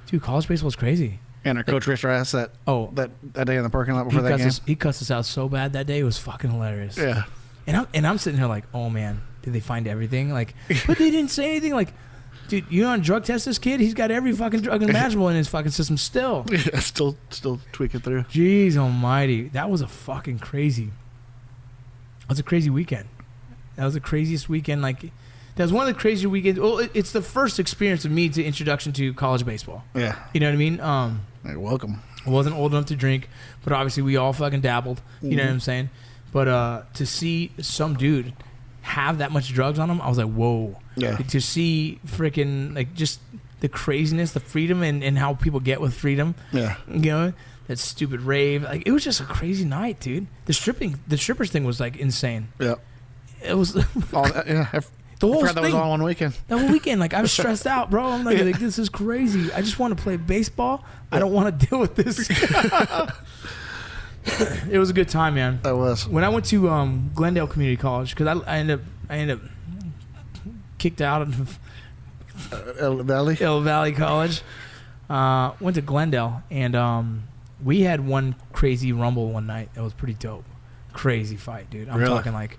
dude, college baseball is crazy. And our coach ripped our ass that day in the parking lot before that game. He cussed us out so bad that day. It was fucking hilarious. Yeah. And I'm sitting here like, oh man, did they find everything? Like, but they didn't say anything. Like, dude, you know, on drug test this kid, he's got every fucking drug imaginable in his fucking system still. Yeah, still tweaking through. Jeez almighty, that was a fucking crazy. That was a crazy weekend. That was the craziest weekend. Like, that was one of the crazier weekends. Well, it's the first experience of me to introduction to college baseball. Yeah. You know what I mean? You're welcome. I wasn't old enough to drink, but obviously we all fucking dabbled. You know what I'm saying? But to see some dude have that much drugs on him, I was like, whoa. Yeah. Like, to see freaking, like, just the craziness, the freedom, and how people get with freedom. Yeah. You know? That stupid rave. Like, it was just a crazy night, dude. The strippers thing was, like, insane. Yeah. It was... The whole thing. That was all one weekend. That whole weekend, like, I was stressed out, bro. I'm like, this is crazy. I just want to play baseball. I don't want to deal with this. It was a good time, man. That was. When I went to Glendale Community College, because I ended up kicked out of El Valley College. Went to Glendale, and we had one crazy rumble one night that was pretty dope. Crazy fight, dude. I'm talking like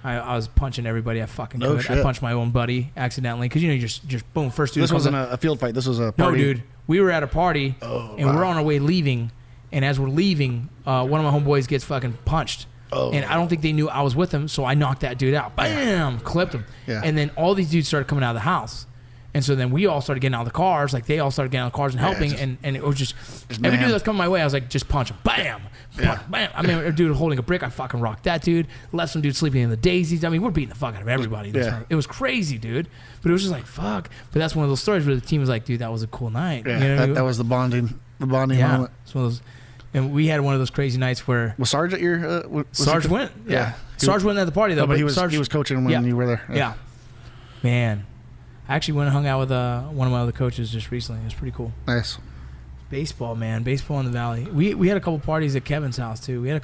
I was punching everybody I fucking could. Shit. I punched my own buddy accidentally because, you know, you just boom, first dude. This wasn't a field fight. This was a party. No, dude. We were at a party, and we're on our way leaving. And as we're leaving, one of my homeboys gets fucking punched. Oh. And I don't think they knew I was with him, so I knocked that dude out. Bam! Clipped him. Yeah. And then all these dudes started coming out of the house. And so then we all started getting out of the cars. Like, they all started getting out of the cars and helping. And it was just every dude that's coming my way, I was like, just punch him. Bam! Bam! I mean, a dude holding a brick, I fucking rocked that dude. Left some dude sleeping in the daisies. I mean, we're beating the fuck out of everybody. It was crazy, dude. But it was just like, fuck. But that's one of those stories where the team was like, dude, that was a cool night. Yeah, you know what I mean? that was the bonding moment. It's one of those. And we had one of those crazy nights where... Was Sarge at your... Sarge went. Yeah. Sarge went at the party, though. No, but he was coaching when you were there. Yeah. Man. I actually went and hung out with one of my other coaches just recently. It was pretty cool. Nice. Baseball, man. Baseball in the Valley. We had a couple parties at Kevin's house, too. We had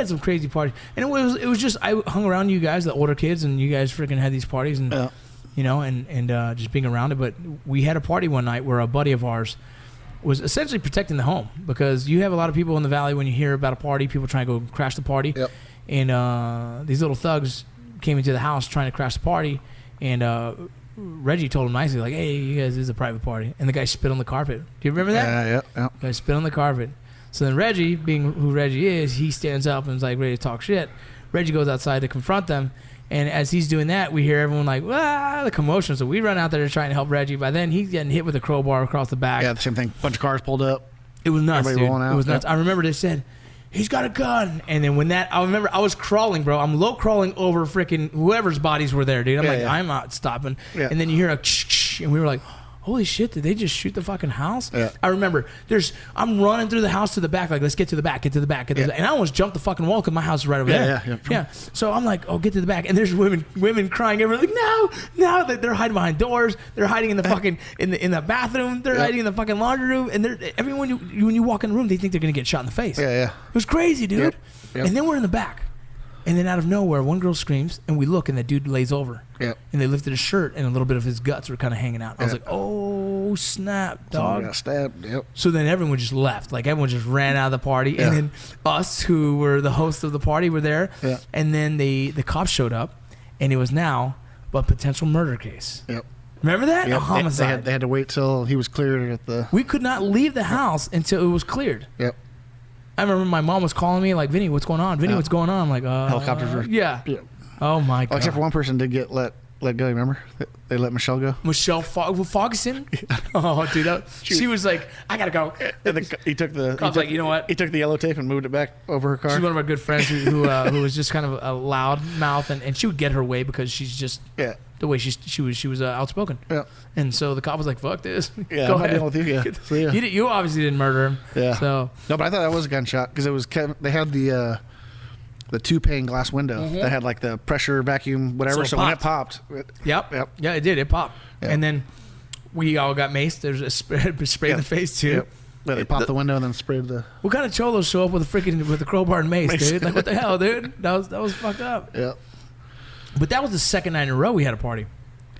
some crazy parties. And it was just... I hung around you guys, the older kids, and you guys freaking had these parties. And, you know, and just being around it. But we had a party one night where a buddy of ours was essentially protecting the home, because you have a lot of people in the Valley when you hear about a party, people trying to go crash the party. Yep. And these little thugs came into the house trying to crash the party, and Reggie told him nicely, like, hey, you guys, this is a private party. And the guy spit on the carpet. Do you remember that? Yeah. The guy spit on the carpet. So then Reggie, being who Reggie is, he stands up and is like ready to talk shit. Reggie goes outside to confront them. And as he's doing that, we hear everyone like, the commotion. So we run out there to try and help Reggie. By then, he's getting hit with a crowbar across the back. Yeah, the same thing. Bunch of cars pulled up. It was nuts, Everybody dude. rolling out. It was nuts. I remember they said, he's got a gun. And then when that, I remember I was crawling, bro. I'm low crawling over freaking whoever's bodies were there, dude. I'm not stopping. Yeah. And then you hear a and we were like, holy shit, did they just shoot the fucking house? Yeah. I remember I'm running through the house to the back, like, let's get to the back, and I almost jumped the fucking wall because my house is right over there. Yeah. So I'm like, get to the back, and there's women crying everywhere, like, no, they're hiding behind doors, they're hiding in the fucking in the bathroom, they're hiding in the fucking laundry room, and everyone when you walk in the room, they think they're gonna get shot in the face. Yeah. It was crazy, dude. Yep. And then we're in the back. And then out of nowhere, one girl screams, and we look, and that dude lays over. Yep. And they lifted his shirt, and a little bit of his guts were kind of hanging out. I was like, oh, snap, dog. Someone got stabbed. Yep. So then everyone just left. Like, everyone just ran out of the party. Yeah. And then us, who were the hosts of the party, were there. Yeah. And then the cops showed up, and it was now a potential murder case. Yep. Remember that? Yep. A homicide. They had to wait till he was cleared at the... We could not leave the house until it was cleared. Yep. I remember my mom was calling me like, Vinny, what's going on? Vinny, what's going on? I'm like, helicopters were... Yeah. Oh, my God. Except for one person did get let go, remember? They let Michelle go. Michelle Fogson? Oh, dude. She was like, I got to go. He took the... I was like, you know what? He took the yellow tape and moved it back over her car. She's one of our good friends who was just kind of a loud mouth, and she would get her way because she's just... Yeah. The way she was outspoken. Yeah. And so the cop was like, fuck this. Yeah, Go I'm ahead. not dealing with you. Yeah. You obviously didn't murder him. Yeah. So. No, but I thought that was a gunshot because it was they had the 2-pane glass window that had like the pressure vacuum, whatever. So when it popped. Yep. Yeah, it did. It popped. Yep. And then we all got maced. There's a spray in the face too. Yep. Yeah, they popped the window and then sprayed the... What kind of cholos show up with the crowbar and mace, dude? Like, what the hell, dude? That was fucked up. Yeah. But that was the second night in a row we had a party.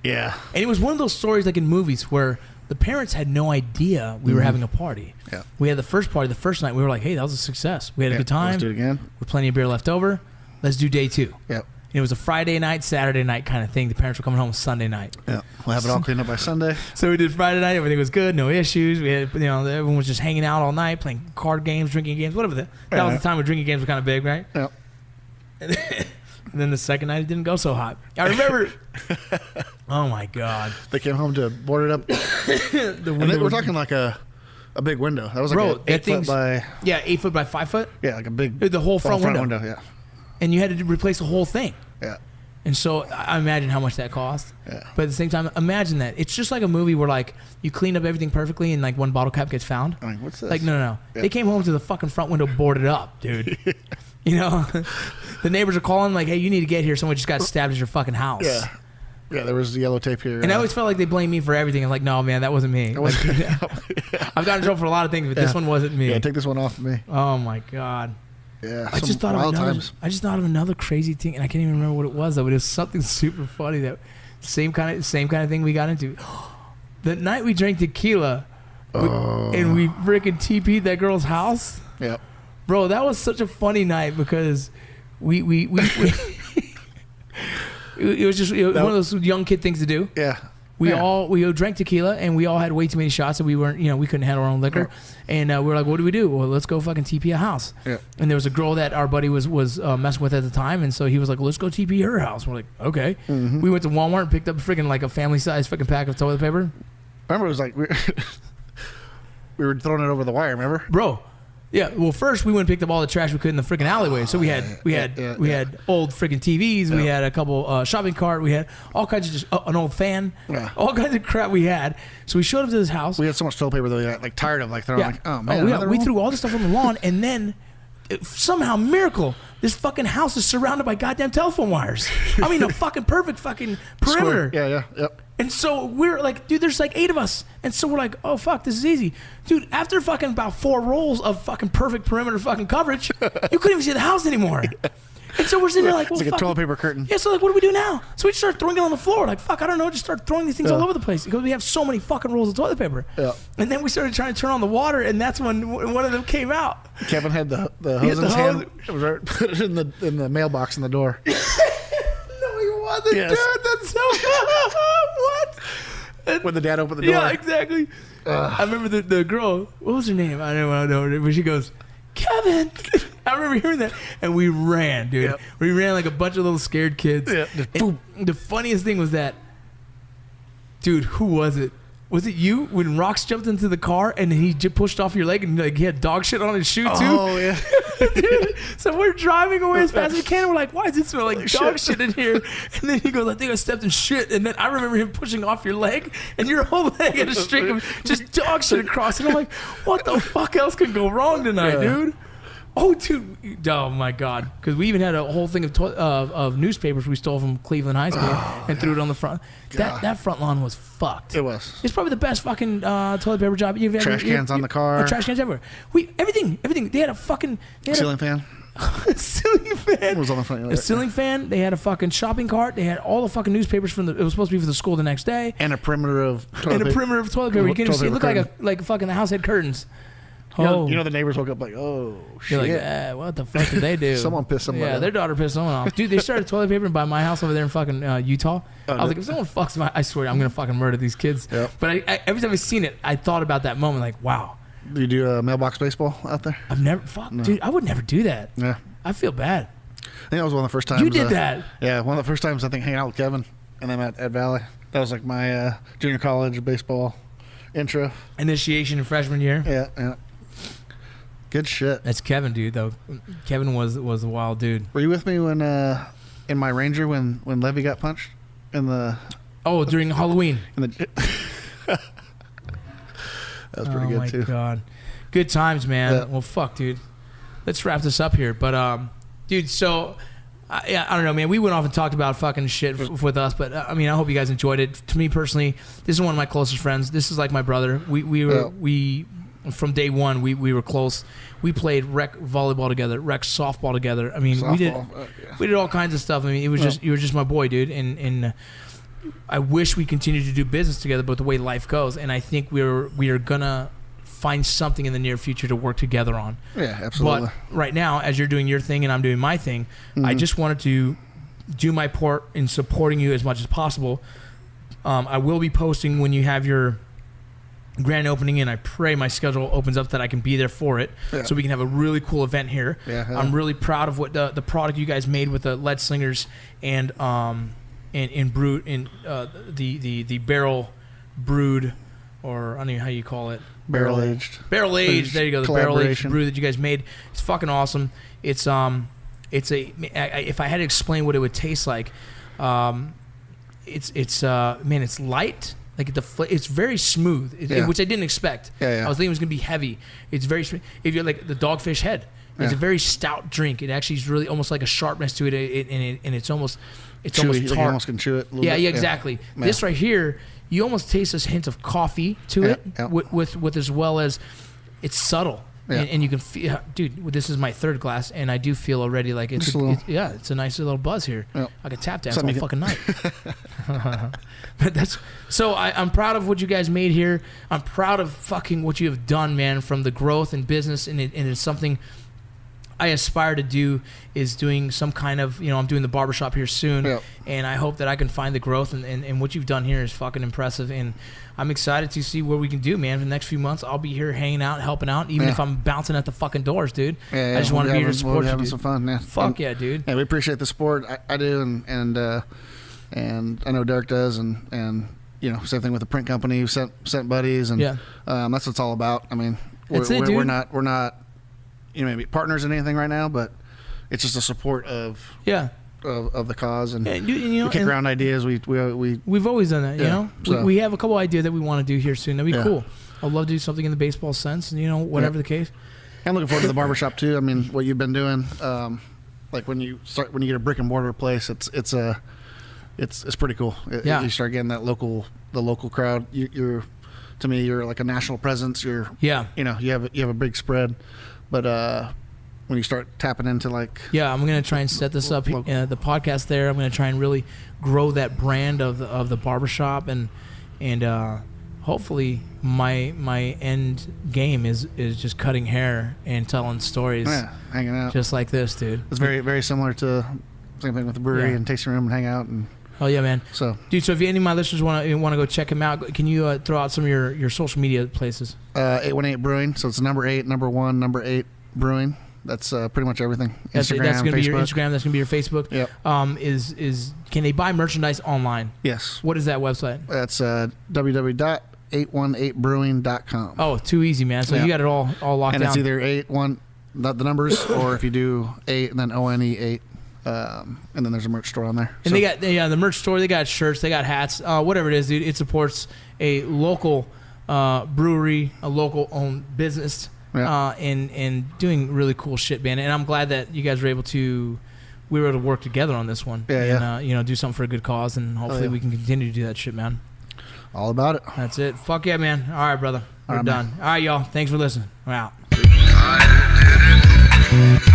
Yeah. And it was one of those stories like in movies where the parents had no idea we were having a party. Yeah. We had the first party the first night. We were like, hey, that was a success. We had a good time. Let's do it again. With plenty of beer left over. Let's do day 2. Yep. And it was a Friday night, Saturday night kind of thing. The parents were coming home Sunday night. Yeah. We'll have it all cleaned up by Sunday. So we did Friday night. Everything was good. No issues. We had, everyone was just hanging out all night, playing card games, drinking games, whatever. That was the time when drinking games were kind of big, right? Yep. And then the second night, it didn't go so hot. I remember. Oh my God! They came home to board it up. We're talking like a big window. That was like 8 foot by 8 foot by 5 foot. Yeah, like a big the whole front window. Yeah. And you had to replace the whole thing. Yeah. And so I imagine how much that cost. Yeah. But at the same time, imagine that it's just like a movie where like you clean up everything perfectly and like one bottle cap gets found. I mean, what's this? Like no. Yeah. They came home to the fucking front window boarded up, dude. The neighbors are calling like, hey, you need to get here. Someone just got stabbed at your fucking house. Yeah. Yeah, there was yellow tape here. And I always felt like they blamed me for everything. I'm like, no, man, that wasn't me. I've gotten in trouble for a lot of things, but this one wasn't me. Yeah, take this one off of me. Oh my God. Yeah, I just thought of another crazy thing, and I can't even remember what it was though. But it was something super funny. That same kind of thing we got into. The night we drank tequila, and we freaking TP'd that girl's house. Yep. Bro, that was such a funny night because we it was just one of those young kid things to do. Yeah. We all drank tequila and we all had way too many shots and we weren't, we couldn't handle our own liquor. And we were like, what do we do? Well, let's go fucking TP a house. Yeah. And there was a girl that our buddy was messing with at the time. And so he was like, let's go TP her house. We're like, okay. We went to Walmart and picked up freaking like a family size fucking pack of toilet paper. Remember, it was like, we were throwing it over the wire, remember? Bro. Yeah, well, first we went and picked up all the trash we could in the freaking alleyway. So we had old freaking TVs. We had a couple shopping cart. We had all kinds of just an old fan. Yeah. All kinds of crap we had. So we showed up to this house. We had so much toilet paper that we got like tired of like throwing. Like, oh man, we threw all this stuff on the lawn, and then somehow miracle, this fucking house is surrounded by goddamn telephone wires. I mean, a fucking perfect fucking perimeter. Square. Yep. And so we're like, dude, there's like 8 of us. And so we're like, oh, fuck, this is easy. Dude, after fucking about 4 rolls of fucking perfect perimeter fucking coverage, you couldn't even see the house anymore. And so we're sitting there like, well, it's like a toilet paper curtain. Yeah, so like, what do we do now? So we just start throwing it on the floor. Like, fuck, I don't know. Just start throwing these things all over the place because we have so many fucking rolls of toilet paper. Yeah. And then we started trying to turn on the water, and that's when one of them came out. Kevin had the hose in his hand. It was put it in the mailbox in the door. No, he wasn't, dude. That's so what? When the dad opened the door. Yeah, exactly. I remember the girl, what was her name? I don't know. But she goes, Kevin. I remember hearing that. And we ran, dude. Yep. We ran like a bunch of little scared kids. Yeah. The funniest thing was that, dude, who was it? Was it you when Rox jumped into the car and he just pushed off your leg and like he had dog shit on his shoe too? Oh, yeah. Dude, so we're driving away as fast as we can. We're like, why does it smell like dog shit in here? And then he goes, I think I stepped in shit. And then I remember him pushing off your leg and your whole leg had a streak of just dog shit across. And I'm like, what the fuck else could go wrong tonight, dude? Oh, dude. Oh, my God. Because we even had a whole thing of newspapers we stole from Cleveland High School and threw it on the front. That front lawn was fucked. It was. It's probably the best fucking toilet paper job you've ever. Trash cans on the car. Trash cans everywhere. Everything. They had a fucking... Ceiling fan. Ceiling fan. It was on the front. A ceiling fan. They had a fucking shopping cart. They had all the fucking newspapers from it was supposed to be for the school the next day. And a perimeter of toilet paper. And a perimeter of toilet paper. You can't even see. It looked like fucking the house had curtains. You know the neighbors woke up like, oh, shit. You're like, what the fuck did they do? Someone pissed someone off. Yeah, their daughter pissed someone off. Dude, they started toilet paper by my house over there in fucking Utah. I was like, if someone fucks I swear, I'm going to fucking murder these kids. Yep. But every time I've seen it, I thought about that moment like, wow. Do you do a mailbox baseball out there? I've never, dude, I would never do that. Yeah. I feel bad. I think that was one of the first times. You did that? Yeah, one of the first times I think hanging out with Kevin and then at Valley. That was like my junior college baseball intro. Initiation in freshman year? Yeah. Good shit. That's Kevin, dude. Though Kevin was a wild dude. Were you with me when in my Ranger when Levy got punched in the? Oh, during Halloween. That was pretty good too. Oh my God, good times, man. Yeah. Well, fuck, dude. Let's wrap this up here. But dude, so I don't know, man. We went off and talked about fucking shit with us, but I mean, I hope you guys enjoyed it. To me personally, this is one of my closest friends. This is like my brother. We from day one, we were close. We played rec volleyball together, rec softball together. I mean, we did all kinds of stuff. I mean, it was just you were just my boy, dude. And I wish we continued to do business together, but the way life goes, and I think we are gonna find something in the near future to work together on. Yeah, absolutely. But right now, as you're doing your thing and I'm doing my thing, I just wanted to do my part in supporting you as much as possible. I will be posting when you have your grand opening, and I pray my schedule opens up that I can be there for it, so we can have a really cool event here. I'm really proud of what the product you guys made with the lead slingers and brewed in the barrel brewed, or I don't know how you call it, barrel aged. There you go. The barrel aged brew that you guys made. It's fucking awesome. It's if I had to explain what it would taste like, it's light. Like it's very smooth, which I didn't expect. I was thinking it was gonna be heavy. It's very smooth. If you're like the Dogfish Head, it's a very stout drink. It actually is really almost like a sharpness to it, and it's almost chewy, almost like tart. you almost can chew it. A little bit. Exactly. Yeah. This right here, you almost taste this hint of coffee to it, with as well as it's subtle. And you can feel, dude, this is my third glass, and I do feel already like it's a nice little buzz here. I could tap dance all fucking night. But I'm proud of what you guys made here. I'm proud of fucking what you have done, man, from the growth and business, and it's something I aspire to do, is doing some kind of, I'm doing the barbershop here soon, and I hope that I can find the growth, and what you've done here is fucking impressive, and I'm excited to see what we can do, man. For the next few months, I'll be here hanging out, helping out, even if I'm bouncing at the fucking doors, dude. I just want to be here to support you, having dude. some fun, Fuck yeah, dude. Yeah, we appreciate the support. I do, and I know Derek does, and same thing with the print company who sent buddies, and that's what it's all about. I mean, we're not maybe partners in anything right now, but it's just a support of the cause, and we kick around ideas. We've always done that. So. We have a couple ideas that we want to do here soon. That'd be cool. I'd love to do something in the baseball sense, and whatever the case. I'm looking forward to the barbershop too. I mean, what you've been doing, like when you get a brick and mortar place, it's pretty cool. You start getting the local crowd. You're to me, you're like a national presence. You have a big spread, but when you start tapping into I'm gonna try and set this up, the podcast there. I'm gonna try and really grow that brand of the barbershop, and hopefully my end game is just cutting hair and telling stories, hanging out just like this, dude. It's very, very similar to same thing with the brewery and tasting room and hang out and. Oh yeah, man. So if any of my listeners want to go check him out, can you throw out some of your social media places? 818 Brewing. So it's number 8, number 1, number 8 Brewing. That's pretty much everything. Instagram, that's going to be your Facebook. Instagram. That's going to be your Facebook. Yep. Can they buy merchandise online? Yes. What is that website? That's www.818brewing.com. Oh, too easy, man. So you got it all locked down. And it's either 81, the numbers, or if you do 8 and then ONE8. And then there's a merch store on there. And they got the merch store. They got shirts. They got hats. Whatever it is, dude. It supports a local brewery, a local owned business. And doing really cool shit, man. And I'm glad that you guys were able to work together on this one. And do something for a good cause, and hopefully we can continue to do that shit, man. All about it. That's it. Fuck yeah, man. All right, brother. We're done. Man. All right, y'all. Thanks for listening. We're out. I did it.